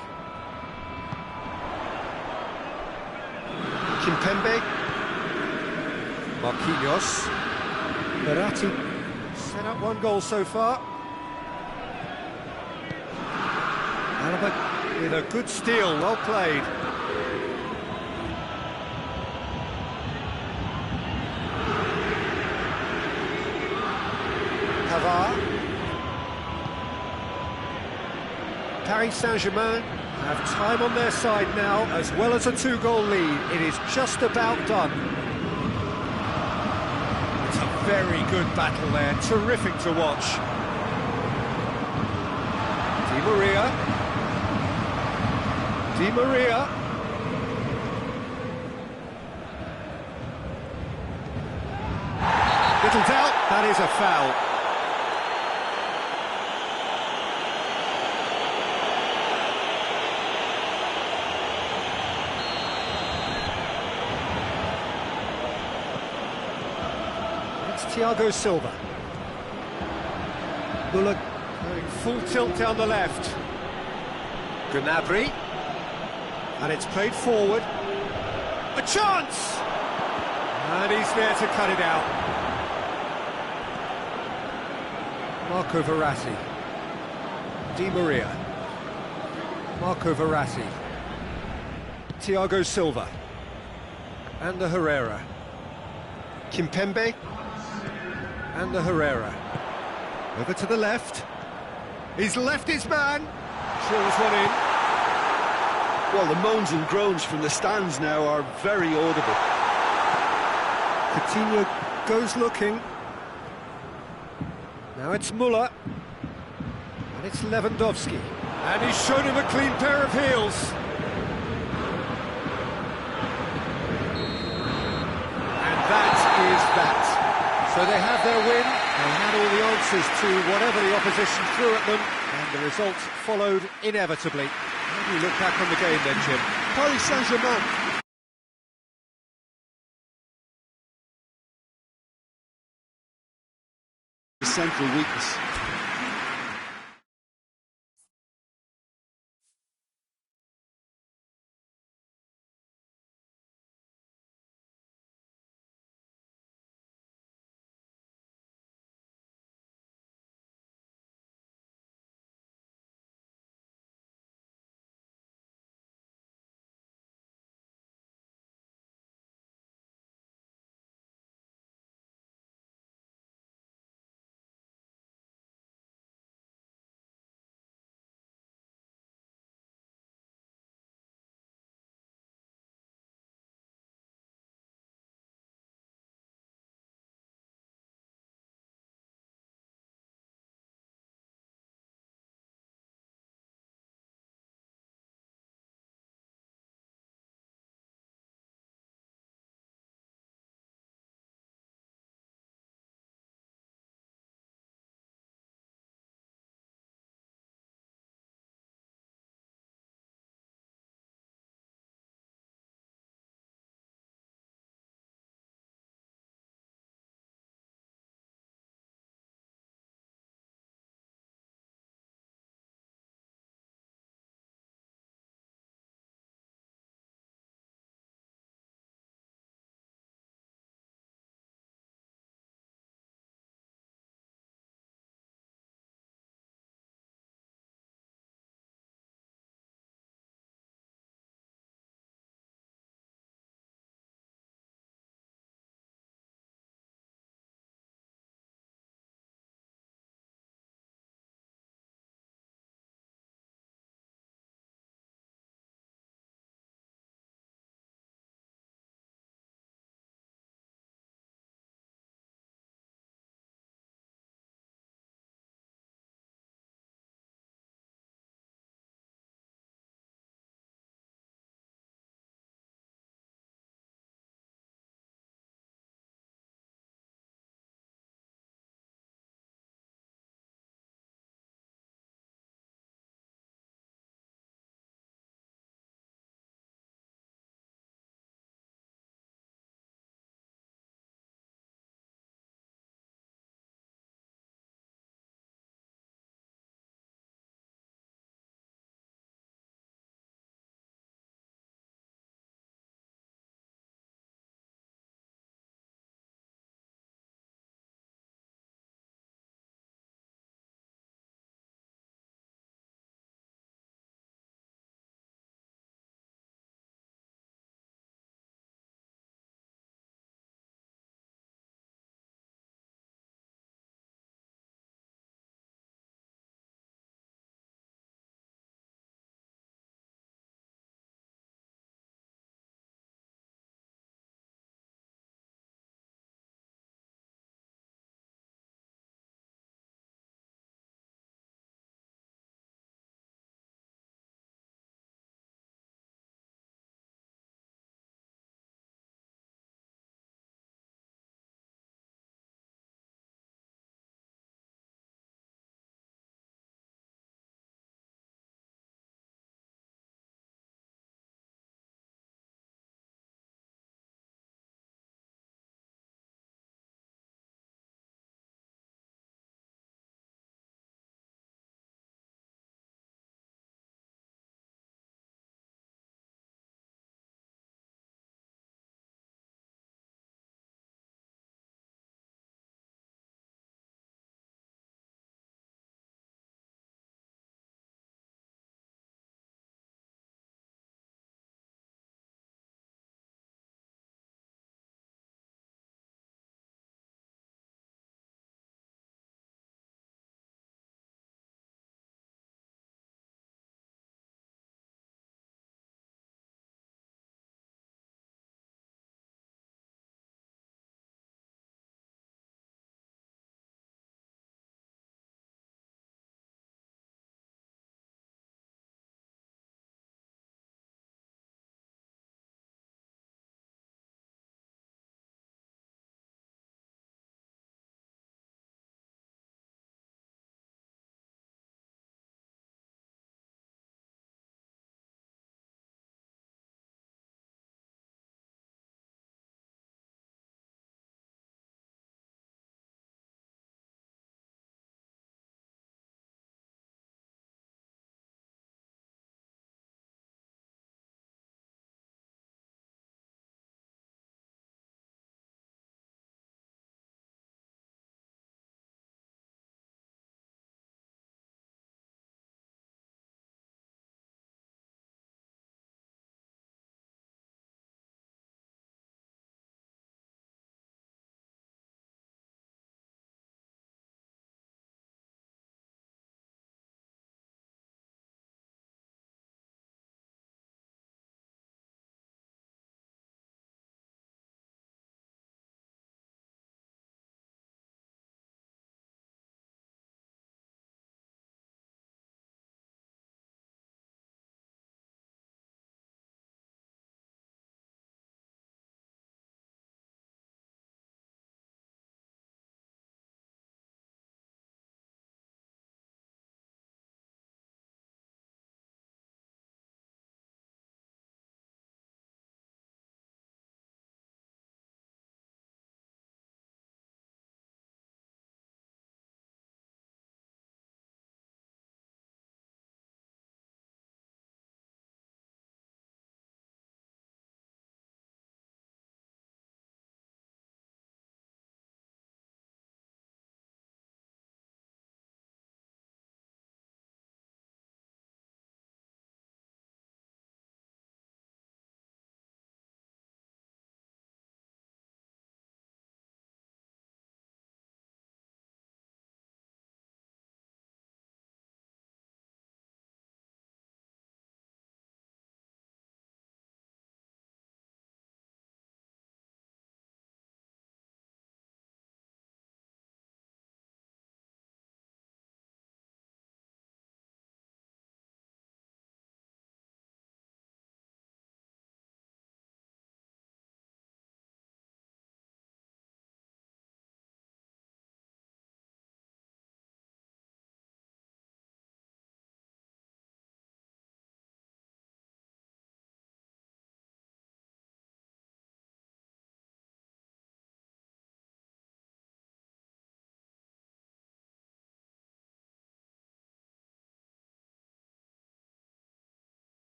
Kimpembe. Marquinhos. Verratti. Set up one goal so far. Alaba with a good steal, well played. Pavard. Paris Saint-Germain have time on their side now, as well as a two-goal lead. It is just about done. It's a very good battle there, terrific to watch. Di Maria. Di Maria. Little doubt, that is a foul. Thiago Silva. Muller going full tilt down the left. Gnabry. And it's played forward. A chance! And he's there to cut it out. Marco Verratti. Di Maria. Marco Verratti. Thiago Silva. And the Herrera. Kimpembe. And the Herrera. Over to the left. He's left his man. Drills one in. Well, the moans and groans from the stands now are very audible. Coutinho goes looking. Now it's Muller. And it's Lewandowski. And he's shown him a clean pair of heels. And that is that. So they have their win, they had all the answers to whatever the opposition threw at them, and the results followed inevitably. How do you look back on the game then, Jim? Paris Saint-Germain central weakness.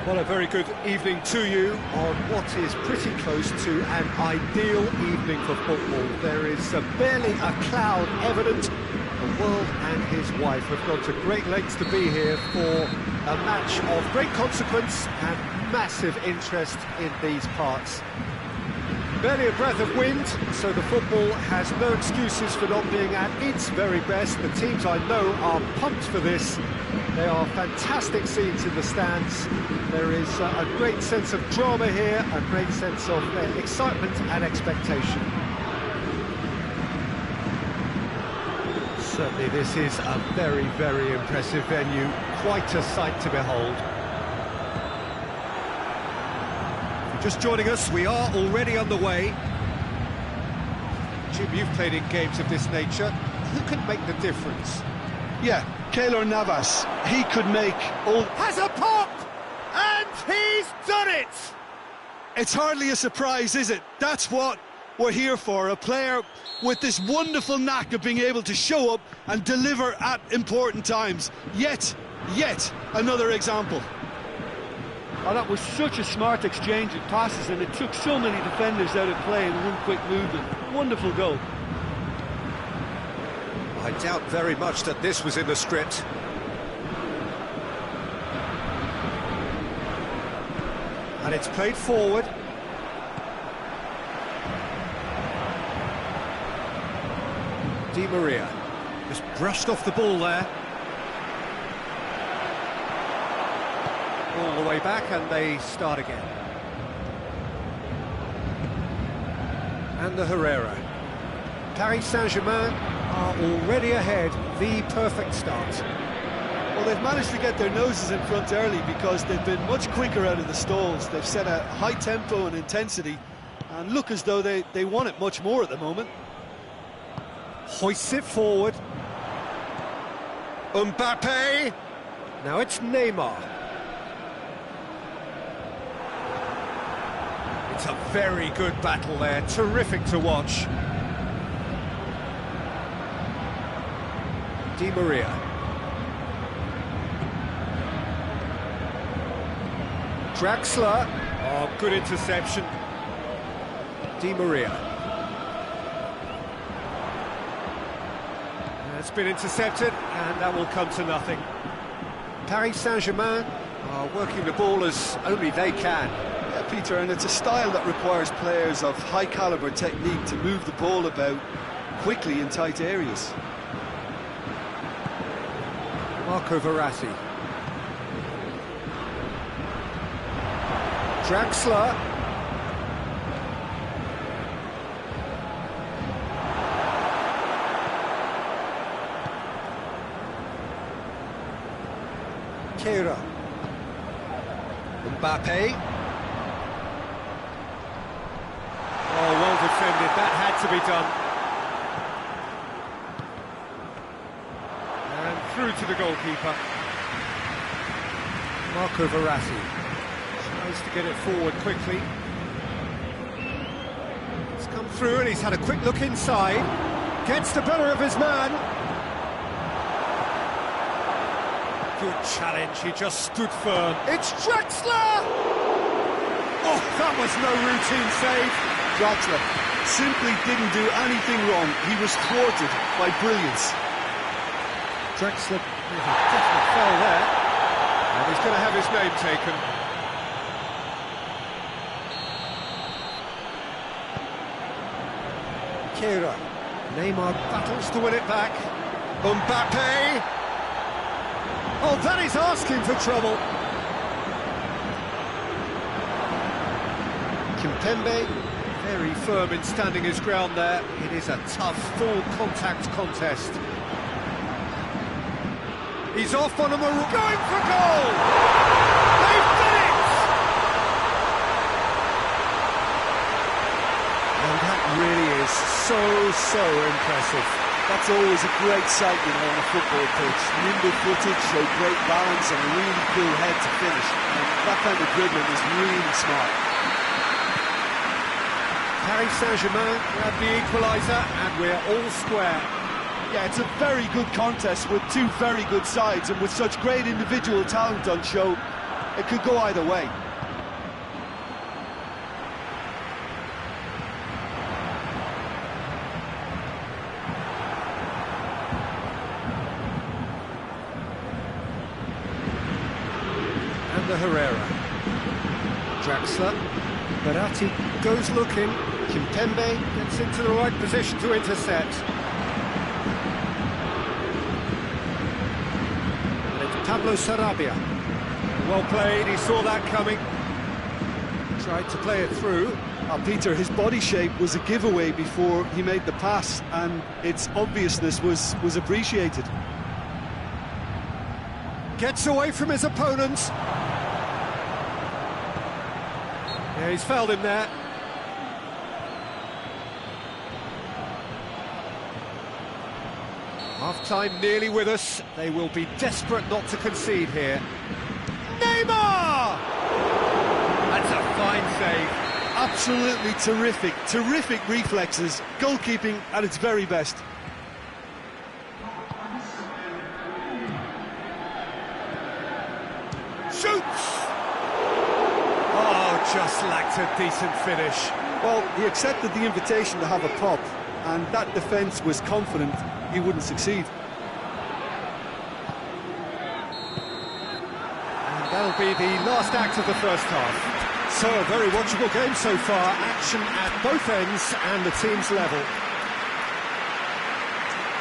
Well, a very good evening to you on what is pretty close to an ideal evening for football. There is barely a cloud evident. The world and his wife have gone to great lengths to be here for a match of great consequence and massive interest in these parts. Barely a breath of wind, so the football has no excuses for not being at its very best. The teams I know are pumped for this. There are fantastic scenes in the stands. There is a great sense of drama here, a great sense of excitement and expectation. Certainly this is a very, very impressive venue. Quite a sight to behold. Just joining us, we are already underway. Jim, you've played in games of this nature. Who can make the difference? Yeah, Keylor Navas. He could make all... Has a pop! And he's done it! It's hardly a surprise, is it? That's what we're here for. A player with this wonderful knack of being able to show up and deliver at important times. Yet another example. Oh, that was such a smart exchange of passes, and it took so many defenders out of play in one quick movement. Wonderful goal. I doubt very much that this was in the script. And it's played forward. Di Maria just brushed off the ball there. All the way back, and they start again. And the Herrera. Paris Saint-Germain are already ahead. The perfect start. Well, they've managed to get their noses in front early because they've been much quicker out of the stalls. They've set a high tempo and intensity and look as though they want it much more at the moment. Hoists it forward. Mbappe. Now it's Neymar. It's a very good battle there, terrific to watch. Di Maria. Draxler. Oh, good interception. Di Maria. It's been intercepted, and that will come to nothing. Paris Saint-Germain are working the ball as only they can. Peter, and it's a style that requires players of high caliber technique to move the ball about quickly in tight areas. Marco Verratti. Draxler. Keira. Mbappe. Oh, well defended, that had to be done. And through to the goalkeeper. Marco Verratti tries to get it forward quickly. It's come through and he's had a quick look inside. Gets the better of his man. Good challenge, he just stood firm. It's Draxler! Oh, that was no routine save. Draxler simply didn't do anything wrong. He was thwarted by brilliance. Draxler definitely fell there, and he's going to have his name taken. Keira. Neymar battles to win it back. Mbappe. Oh, that is asking for trouble. Kimpembe. Very firm in standing his ground there. It is a tough, full-contact contest. He's off on a going for goal! They've done it! And that really is so impressive. That's always a great sight, you know, on a football pitch. Nimble-footed, show great balance and a really cool head to finish. And that kind of dribbling is really smart. Paris Saint-Germain grab the equaliser, and we're all square. Yeah, it's a very good contest with two very good sides, and with such great individual talent on show, It could go either way. And the Herrera. Draxler. Berratti goes looking. Kimpembe gets into the right position to intercept. And it's Pablo Sarabia. Well played, he saw that coming. Tried to play it through. Peter, his body shape was a giveaway before he made the pass, and its obviousness was appreciated. Gets away from his opponents. Yeah, he's fouled him there. Half-time nearly with us. They will be desperate not to concede here. Neymar! That's a fine save. Absolutely terrific, terrific reflexes. Goalkeeping at its very best. Shoots! Oh, just lacked a decent finish. Well, he accepted the invitation to have a pop, and that defence was confident he wouldn't succeed. And that'll be the last act of the first half. So, a very watchable game so far. Action at both ends and the teams level.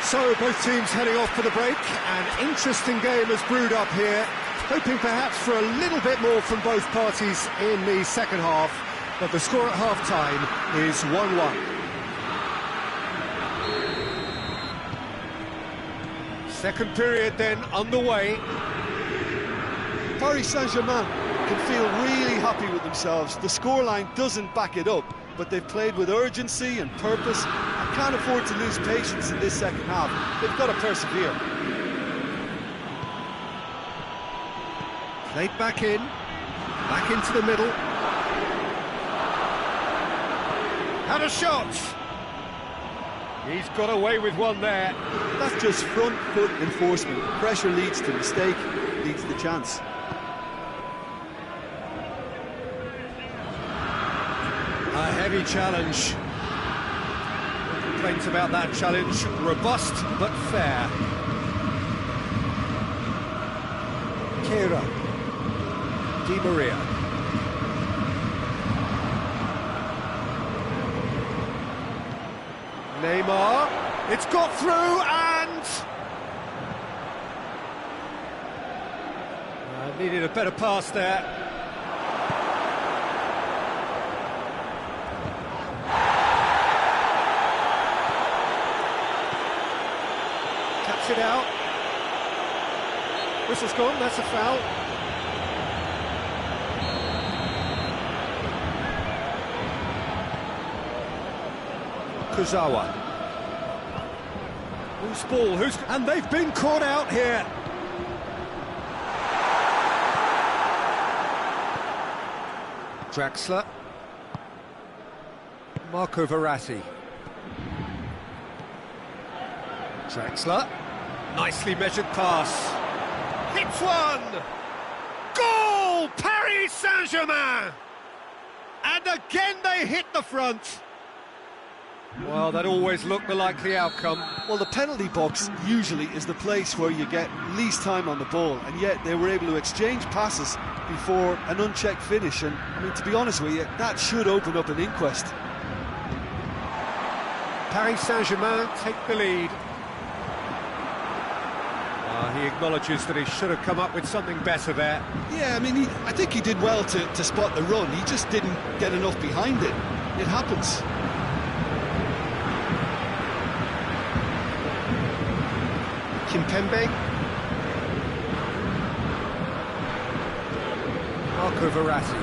So, both teams heading off for the break. An interesting game has brewed up here. Hoping perhaps for a little bit more from both parties in the second half. But the score at half-time is 1-1. Second period then underway. Paris Saint-Germain can feel really happy with themselves. The scoreline doesn't back it up, but they've played with urgency and purpose and can't afford to lose patience in this second half. They've got to persevere. Played back into the middle. Had a shot! He's got away with one there. That's just front foot enforcement. Pressure leads to mistake, leads to chance. A heavy challenge. No complaints about that challenge. Robust but fair. Kera. Di Maria. Neymar. It's got through and... needed a better pass there. Taps it out. Whistle's gone, that's a foul. Kurzawa. Who's ball? Who's... And they've been caught out here. Draxler. Marco Verratti. Draxler. Nicely measured pass. Hits one! Goal! Paris Saint-Germain! And again they hit the front. Well, that always looked the likely outcome. Well, the penalty box usually is the place where you get least time on the ball, and yet they were able to exchange passes before an unchecked finish, and I mean, to be honest with you, that should open up an inquest. Paris Saint-Germain take the lead. He acknowledges that he should have come up with something better there. Yeah, I mean, I think he did well to spot the run. He just didn't get enough behind it. It happens. Kimpembe. Marco Verratti.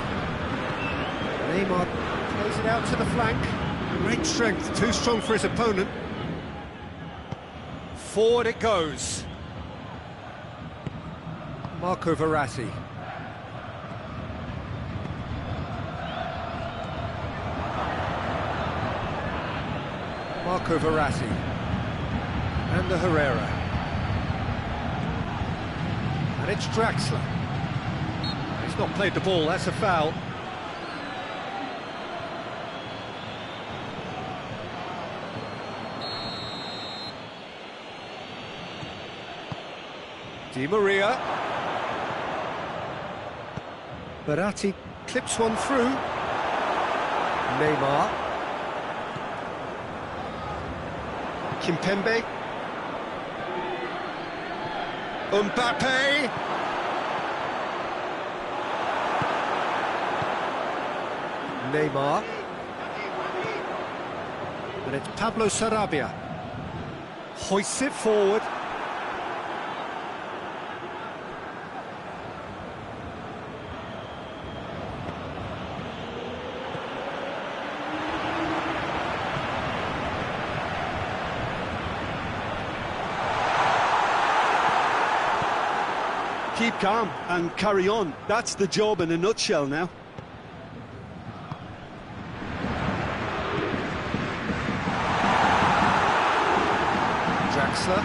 Neymar plays it out to the flank. Great strength, too strong for his opponent. Forward it goes. Marco Verratti. Marco Verratti. And the Herrera. And it's Draxler. He's He's not played the ball, that's a foul. Di Maria. Verratti clips one through. Neymar. Kimpembe. Mbappe. Neymar. And it's Pablo Sarabia. Hoists it forward. Keep calm and carry on. That's the job in a nutshell now. Draxler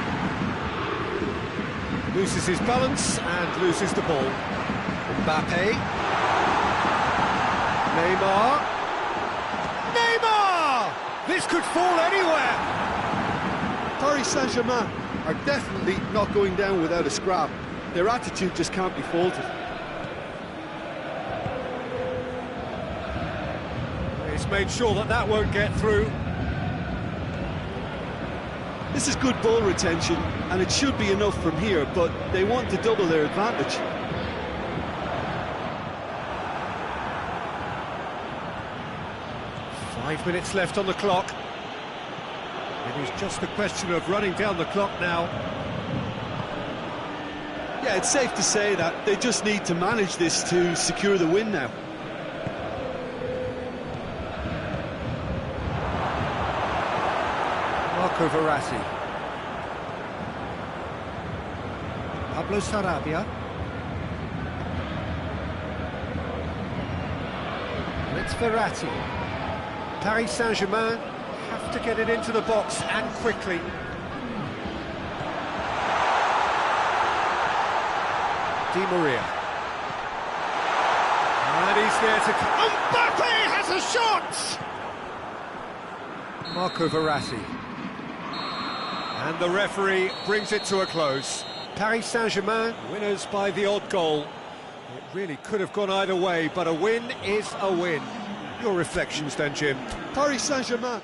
loses his balance and loses the ball. Mbappe. Neymar. Neymar! This could fall anywhere! Paris Saint-Germain are definitely not going down without a scrap. Their attitude just can't be faulted. He's made sure that that won't get through. This is good ball retention, and it should be enough from here, but they want to double their advantage. Five minutes left on the clock. It is just a question of running down the clock now. Yeah, it's safe to say that they just need to manage this to secure the win now. Marco Verratti. Pablo Sarabia. And it's Verratti. Paris Saint-Germain have to get it into the box and quickly. Di Maria. And he's there to... Mbappe has a shot! Marco Verratti. And the referee brings it to a close. Paris Saint-Germain, winners by the odd goal. It really could have gone either way, but a win is a win. Your reflections then, Jim? Paris Saint-Germain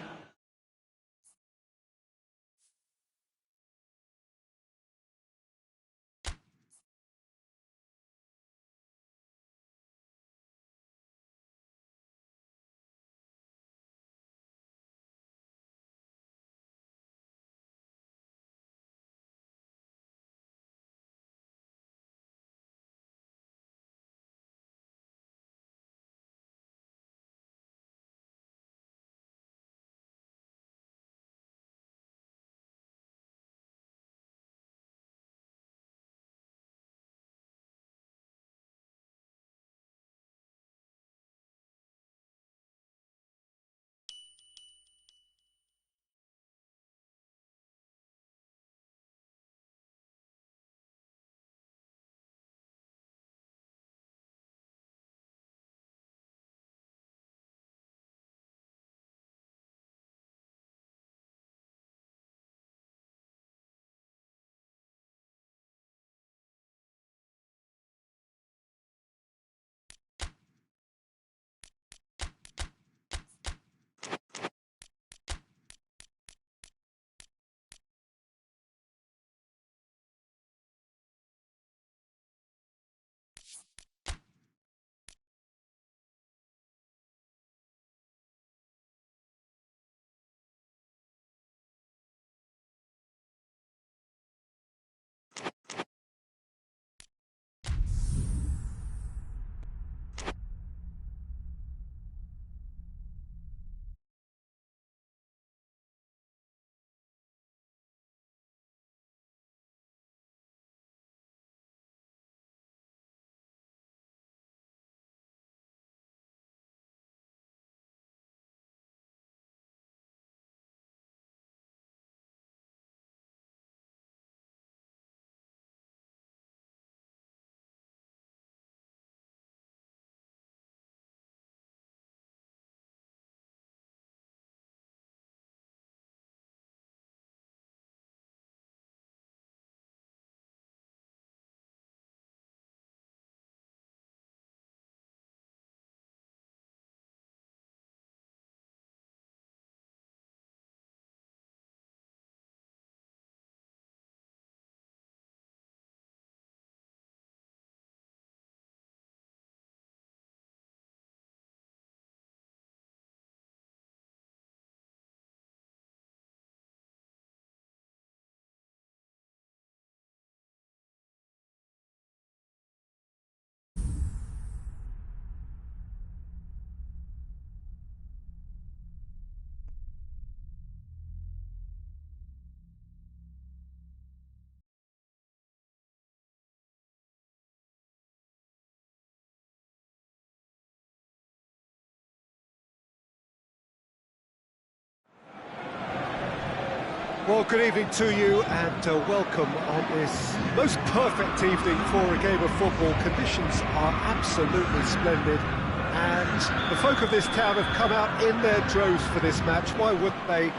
Well, good evening to you and welcome on this most perfect evening for a game of football. Conditions are absolutely splendid and the folk of this town have come out in their droves for this match. Why wouldn't they?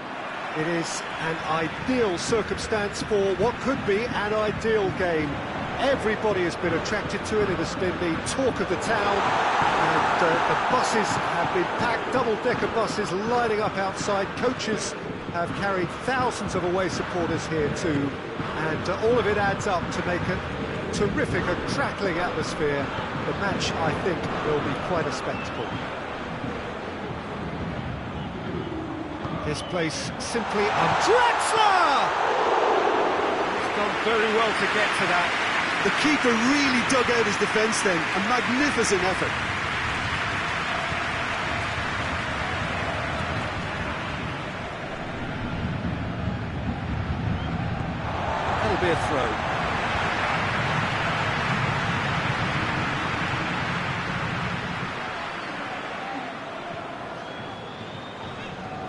It is an ideal circumstance for what could be an ideal game. Everybody has been attracted to it. It has been the talk of the town, and the buses have been packed, double-decker buses lining up outside. Coaches have carried thousands of away supporters here too, and all of it adds up to make a terrific and crackling atmosphere. The match, I think, will be quite a spectacle. This place simply Draxler! He's done very well to get to that. The keeper really dug out his defence then. A magnificent effort. That'll be a throw.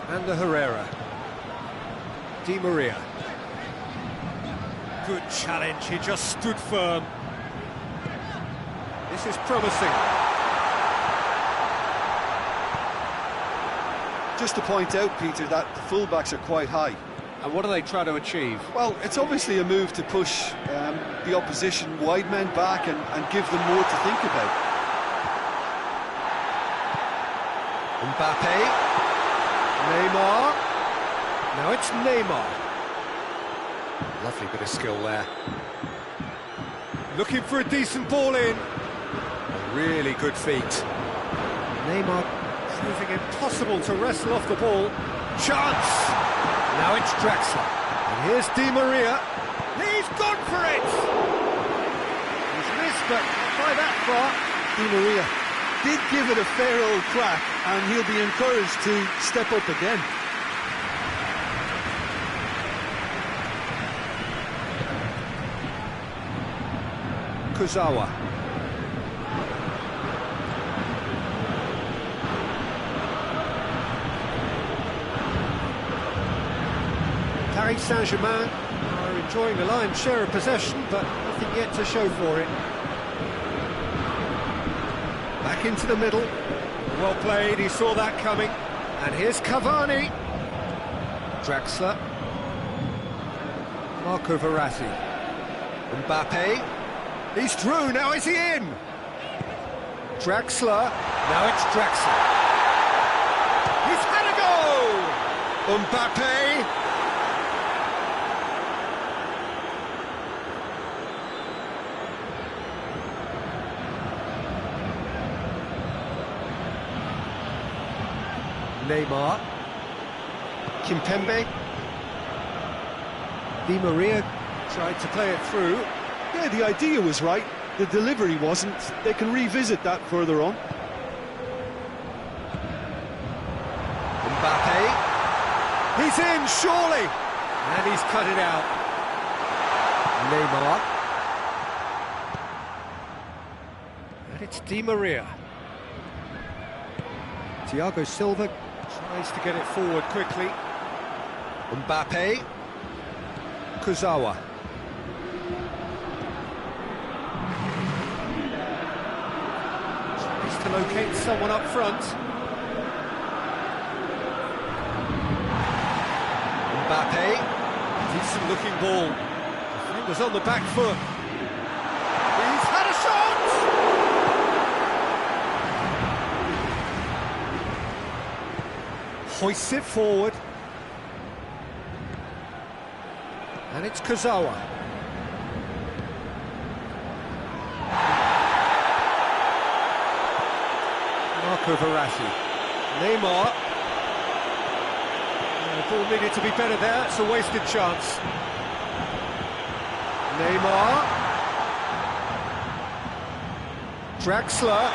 And the Herrera. Di Maria. Good challenge, he just stood firm. This is promising. Just to point out, Peter, that the fullbacks are quite high. And what are they trying to achieve? Well, it's obviously a move to push the opposition wide men back and give them more to think about. Mbappe. Neymar. Now it's Neymar. Lovely bit of skill there. Looking for a decent ball in. Really good feet. Neymar proving impossible to wrestle off the ball. Chance! Now it's Draxler. And here's Di Maria. He's gone for it! He's missed, but not by that far. Di Maria did give it a fair old crack, and he'll be encouraged to step up again. Kurzawa. Paris Saint-Germain are enjoying the lion's share of possession, but nothing yet to show for it. Back into the middle. Well played, he saw that coming. And here's Cavani. Draxler. Marco Verratti. Mbappe. He's through, now is he in? Draxler. Now it's Draxler. He's had a go! Mbappe. Neymar. Kimpembe. Di Maria tried to play it through. Yeah, the idea was right. The delivery wasn't. They can revisit that further on. Mbappe. He's in, surely! And he's cut it out. Neymar. And it's Di Maria. Thiago Silva tries to get it forward quickly. Mbappe. Kurzawa. Tries to locate someone up front. Mbappe. Decent looking ball. Defenders on the back foot. He's had a shot! Hoists it forward. And it's Kurzawa. Marco Verratti. Neymar. The ball needed to be better there, it's a wasted chance. Neymar. Draxler.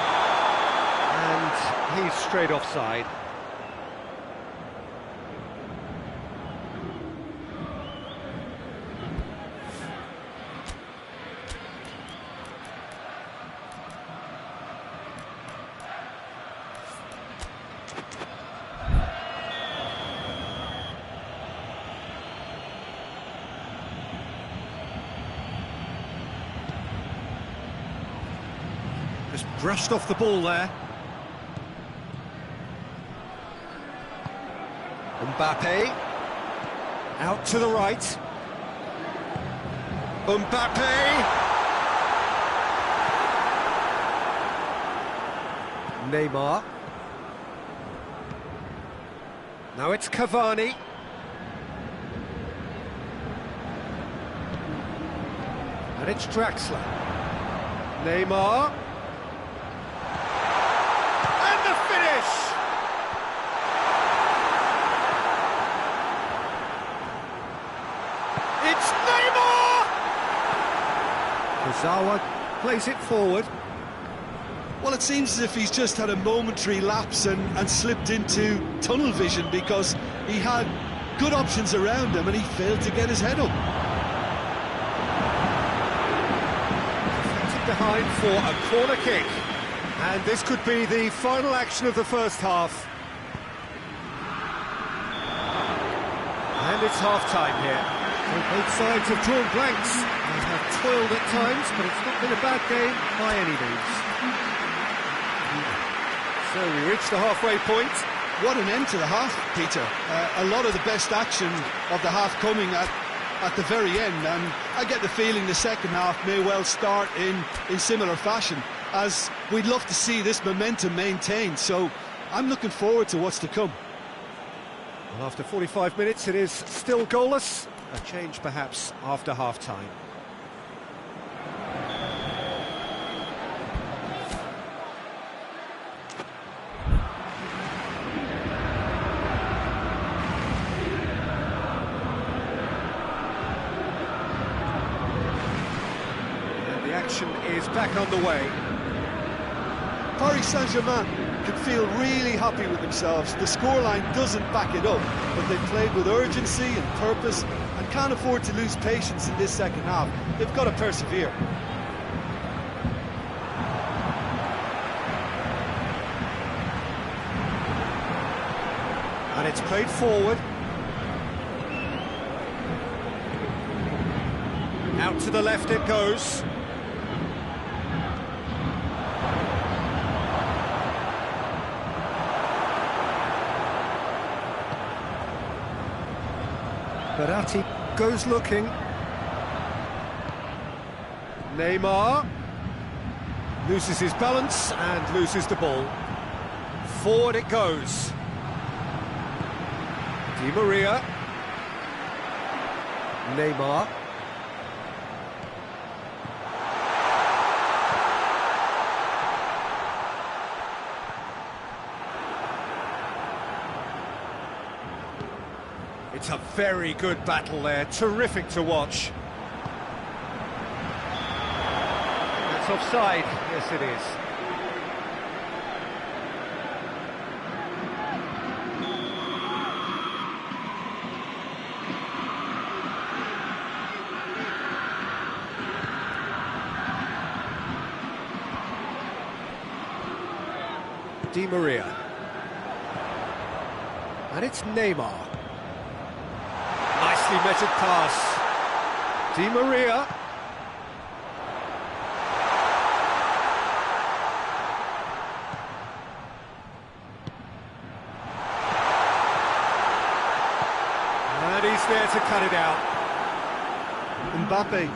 And he's straight offside. Brushed off the ball there. Mbappe. Out to the right. Mbappe. Neymar. Now it's Cavani. And it's Draxler. Neymar. And the finish! It's Neymar! Kurzawa plays it forward. Well, it seems as if he's just had a momentary lapse and slipped into tunnel vision, because he had good options around him and he failed to get his head up. Deflected behind for a corner kick. And this could be the final action of the first half. And it's half-time here. So both sides have drawn blanks and have toiled at times, but it's not been a bad game by any means. So we reach the halfway point. What an end to the half, Peter. A lot of the best action of the half coming at the very end, and I get the feeling the second half may well start in similar fashion, as we'd love to see this momentum maintained. So I'm looking forward to what's to come. Well, after 45 minutes it is still goalless. A change perhaps after half-time. Action is back underway. Paris Saint-Germain can feel really happy with themselves. The scoreline doesn't back it up, but they've played with urgency and purpose and can't afford to lose patience in this second half. They've got to persevere. And it's played forward. Out to the left it goes. Verratti goes looking. Neymar loses his balance and loses the ball. Forward it goes. Di Maria. Neymar. It's a very good battle there, terrific to watch. That's offside, yes it is. Di Maria. And it's Neymar. Nicely measured pass. Di Maria. And he's there to cut it out. Mbappe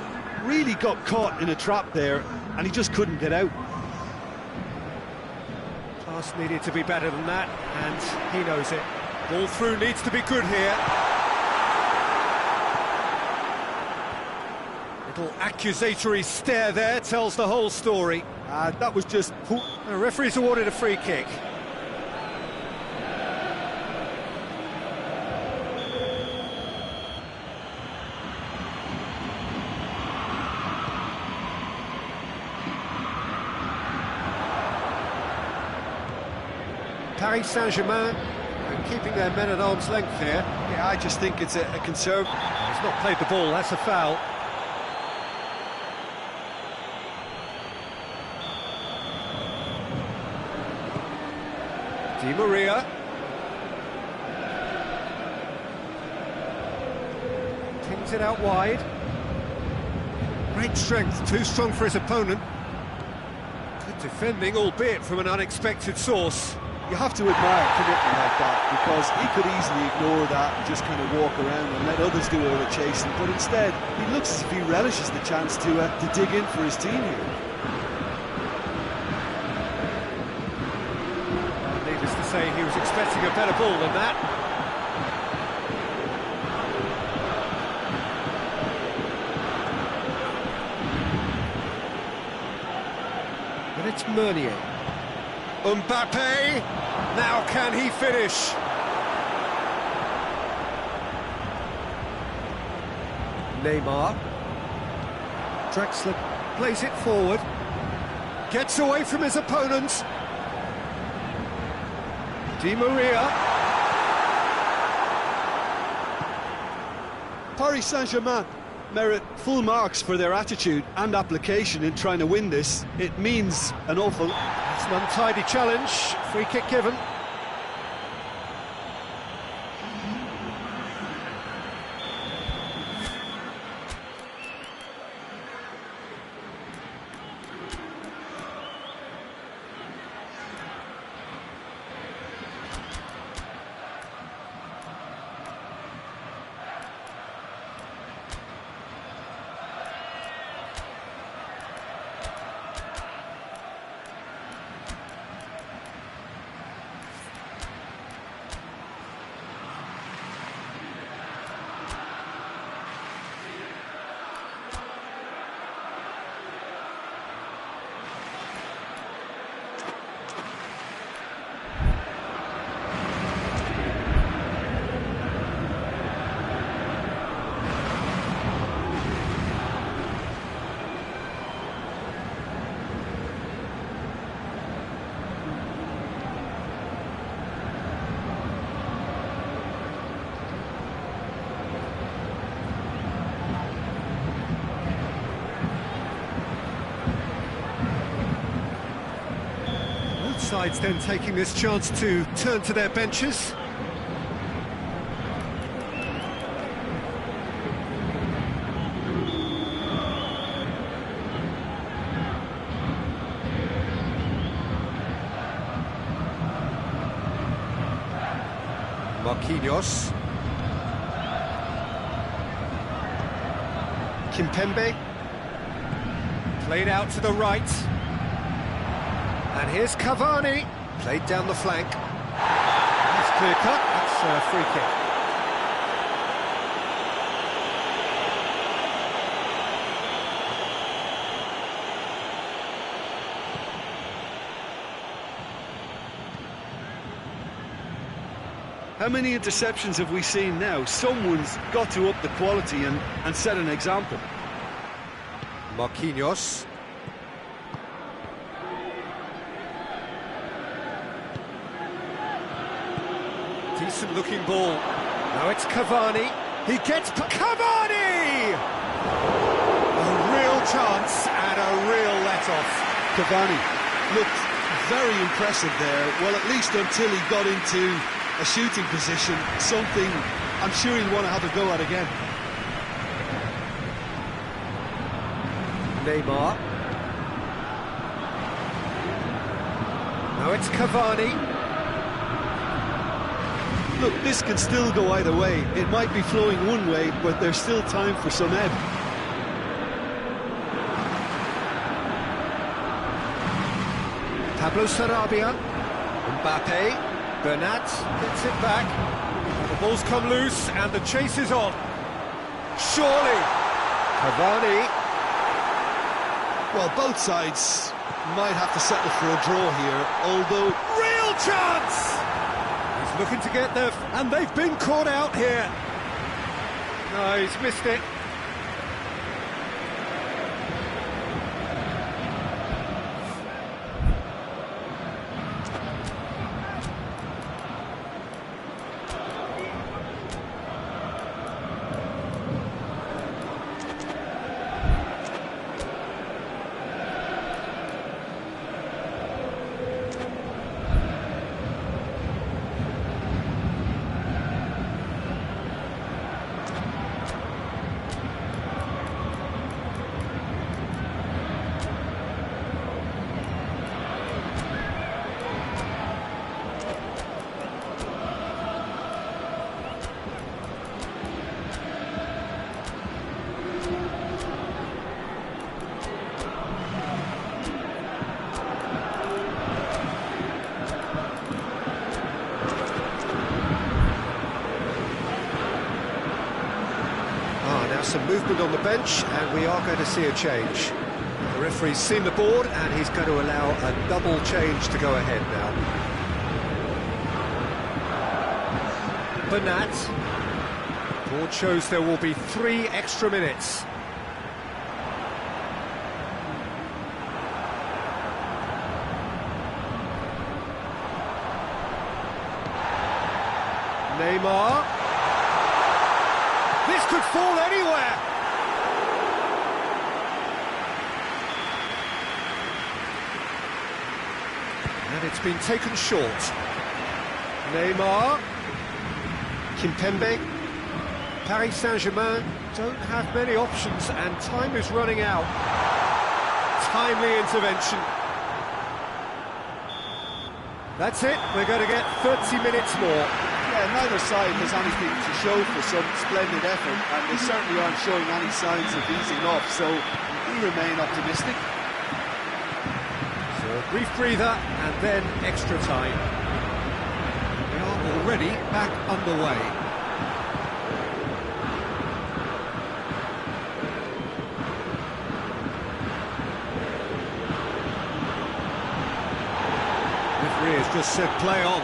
really got caught in a trap there, and he just couldn't get out. Pass needed to be better than that, and he knows it. Ball through needs to be good here. Little accusatory stare there tells the whole story. That was just poor. The referee's awarded a free kick. Paris Saint-Germain keeping their men at arm's length here. Yeah, I just think it's a conservative. He's not played the ball, that's a foul. Di Maria. Pings it out wide. Great strength, too strong for his opponent. Good Defending, albeit from an unexpected source. You have to admire commitment like that, because he could easily ignore that and just kind of walk around and let others do all the chasing, but instead he looks as if he relishes the chance to dig in for his team here. Well, needless to say, he was expecting a better ball than that. But it's Meunier. Mbappe, now can he finish? Neymar. Drexler plays it forward. Gets away from his opponent. Di Maria. Paris Saint-Germain merit full marks for their attitude and application in trying to win this. It means an awful lot. It's an untidy challenge. Free kick given. Sides then taking this chance to turn to their benches. Marquinhos. Kimpembe. Played out to the right. And here's Cavani, played down the flank. That's clear cut, that's a free kick. How many interceptions have we seen now? Someone's got to up the quality and set an example. Marquinhos. Decent looking ball. Now it's Cavani. He gets Cavani! A real chance and a real let-off. Cavani looked very impressive there. Well, at least until he got into a shooting position, something I'm sure he'll want to have a go at again. Neymar. Now it's Cavani. Look, this can still go either way. It might be flowing one way, but there's still time for some ebb. Pablo Sarabia. Mbappe. Bernat gets it back. The ball's come loose and the chase is on. Surely. Cavani. Well, both sides might have to settle for a draw here, although... Real chance! He's looking to get there, and they've been caught out here. No, he's missed it. some movement on the bench, and we are going to see a change. The referee's seen the board, and he's going to allow a double change to go ahead now. Bernat. Board shows there will be 3 extra minutes. Neymar. This could fall anywhere. And it's been taken short. Neymar. Kimpembe. Paris Saint-Germain don't have many options, and time is running out. Timely intervention. That's it, we're going to get 30 minutes more. Yeah, neither side has anything to show for some splendid effort, and they certainly aren't showing any signs of easing off, so we remain optimistic. So a brief breather, and then extra time. We are already back underway. Referee has just said play on.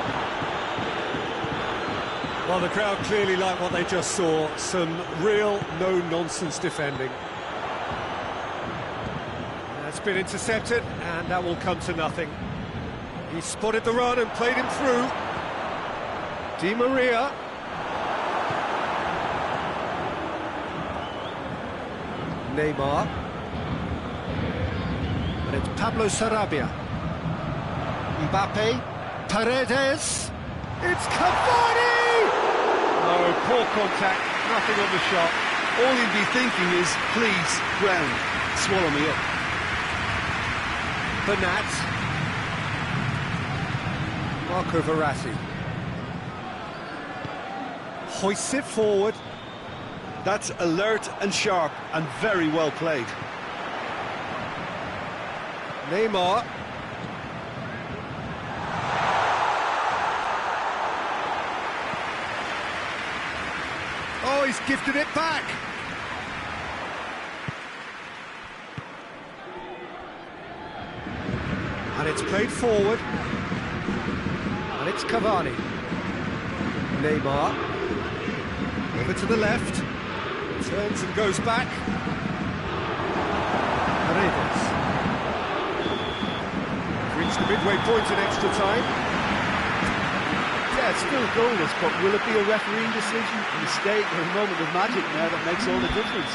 Well, the crowd clearly like what they just saw. Some real no-nonsense defending. That's been intercepted, and that will come to nothing. He spotted the run and played him through. Di Maria. Neymar. And it's Pablo Sarabia. Mbappe. Paredes. It's Cavani! Oh, poor contact, nothing on the shot. All you'd be thinking is, please, ground, swallow me up. Bernat. Marco Verratti. Hoists it forward. That's alert and sharp and very well played. Neymar. Oh, he's gifted it back. And it's played forward. And it's Cavani. Neymar. Over to the left. Turns and goes back. Paredes. Reached the midway point in extra time. Yeah, it's still goalless, but will it be a refereeing decision, a mistake, or a moment of magic now that makes all the difference?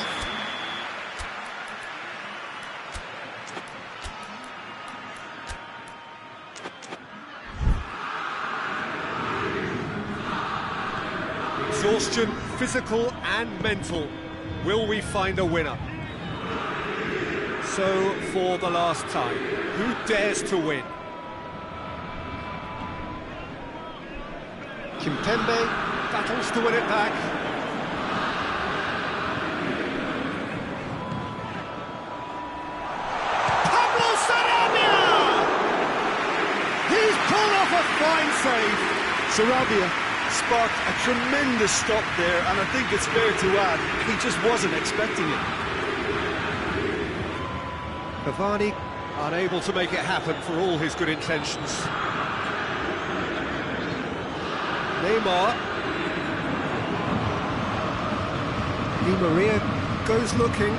Exhaustion, physical and mental. Will we find a winner? So, for the last time, who dares to win? Kimpembe battles to win it back. Pablo Sarabia! He's pulled off a fine save. Sarabia sparked a tremendous stop there, and I think it's fair to add, he just wasn't expecting it. Cavani unable to make it happen for all his good intentions. Neymar. Di Maria goes looking.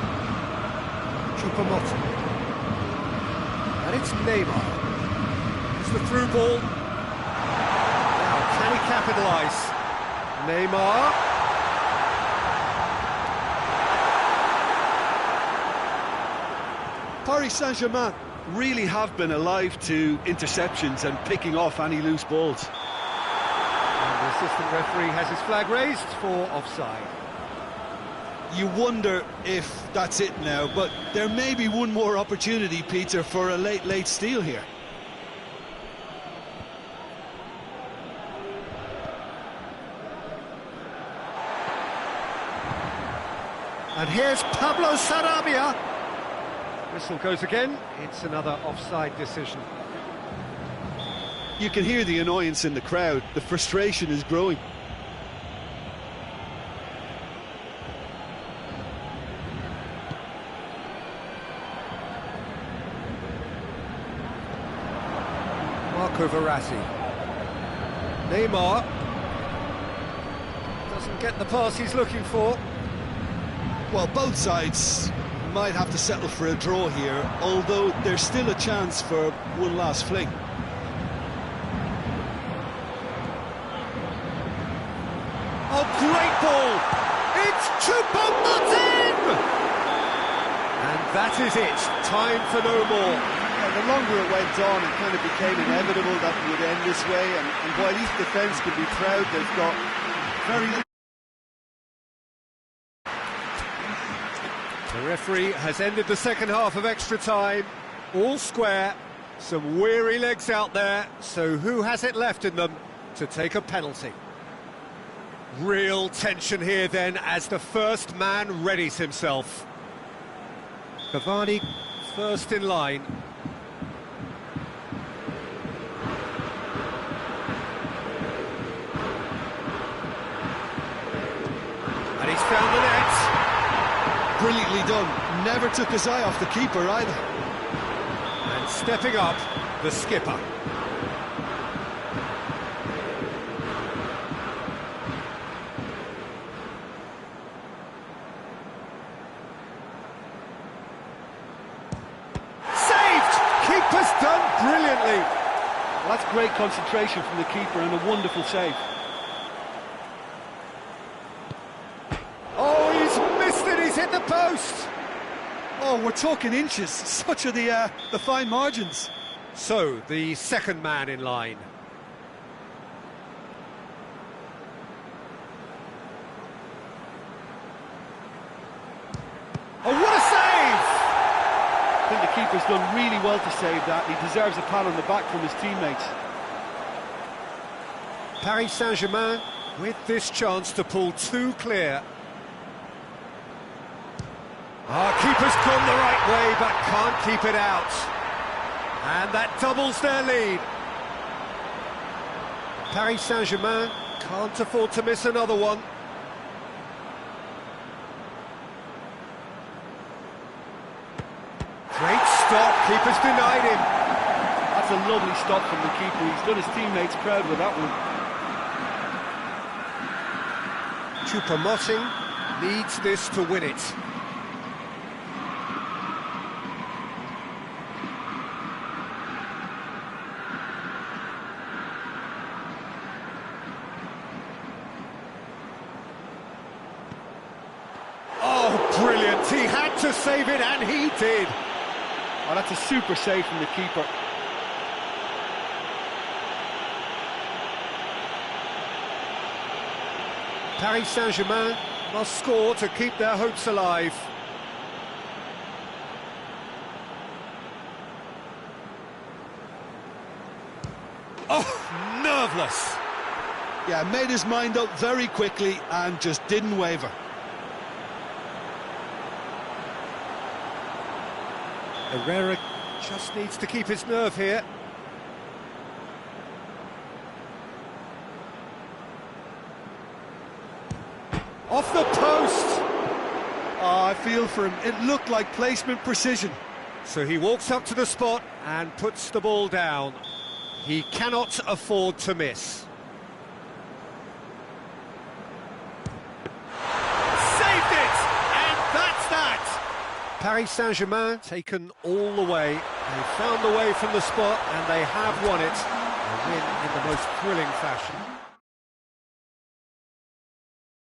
Choupo-Moting. And it's Neymar. It's the through ball. Now, can he capitalise? Neymar. Paris Saint-Germain really have been alive to interceptions and picking off any loose balls. The assistant referee has his flag raised for offside. You wonder if that's it now, but there may be one more opportunity, Peter, for a late steal here. And here's Pablo Sarabia. Whistle goes again. It's another offside decision. You can hear the annoyance in the crowd. The frustration is growing. Marco Verratti. Neymar doesn't get the pass he's looking for. Well, both sides might have to settle for a draw here, although there's still a chance for one last fling. Oh, great ball! It's Choupo-Moting! And that is it, time for no more. Yeah, the longer it went on, it kind of became inevitable that it would end this way, and while each defence can be proud, they've got very... The referee has ended the second half of extra time, all square, some weary legs out there, so who has it left in them to take a penalty? Real tension here then as the first man readies himself. Cavani first in line. And he's found the net. Brilliantly done. Never took his eye off the keeper either. And stepping up, the skipper. Keeper's done brilliantly. Well, that's great concentration from the keeper and a wonderful save. Oh, he's missed it, he's hit the post. Oh, we're talking inches. Such are the fine margins. So, the second man in line. Oh, what a save! I think the keeper's done really well to save that. He deserves a pat on the back from his teammates. Paris Saint-Germain with this chance to pull two clear. Keeper's gone the right way but can't keep it out. And that doubles their lead. Paris Saint-Germain can't afford to miss another one. Great stop, keeper's denied him. That's a lovely stop from the keeper. He's done his teammates proud with that one. Choupo-Moting needs this to win it. Oh, brilliant. He had to save it, and he did. Oh, that's a super save from the keeper. Paris Saint-Germain must score to keep their hopes alive. Oh, nerveless. Yeah, made his mind up very quickly and just didn't waver. Herrera just needs to keep his nerve here. Off the post! Oh, I feel for him. It looked like placement precision. So he walks up to the spot and puts the ball down. He cannot afford to miss. Saved it! And that's that! Paris Saint-Germain taken all the way. They found the way from the spot and they have won it. A win in the most thrilling fashion.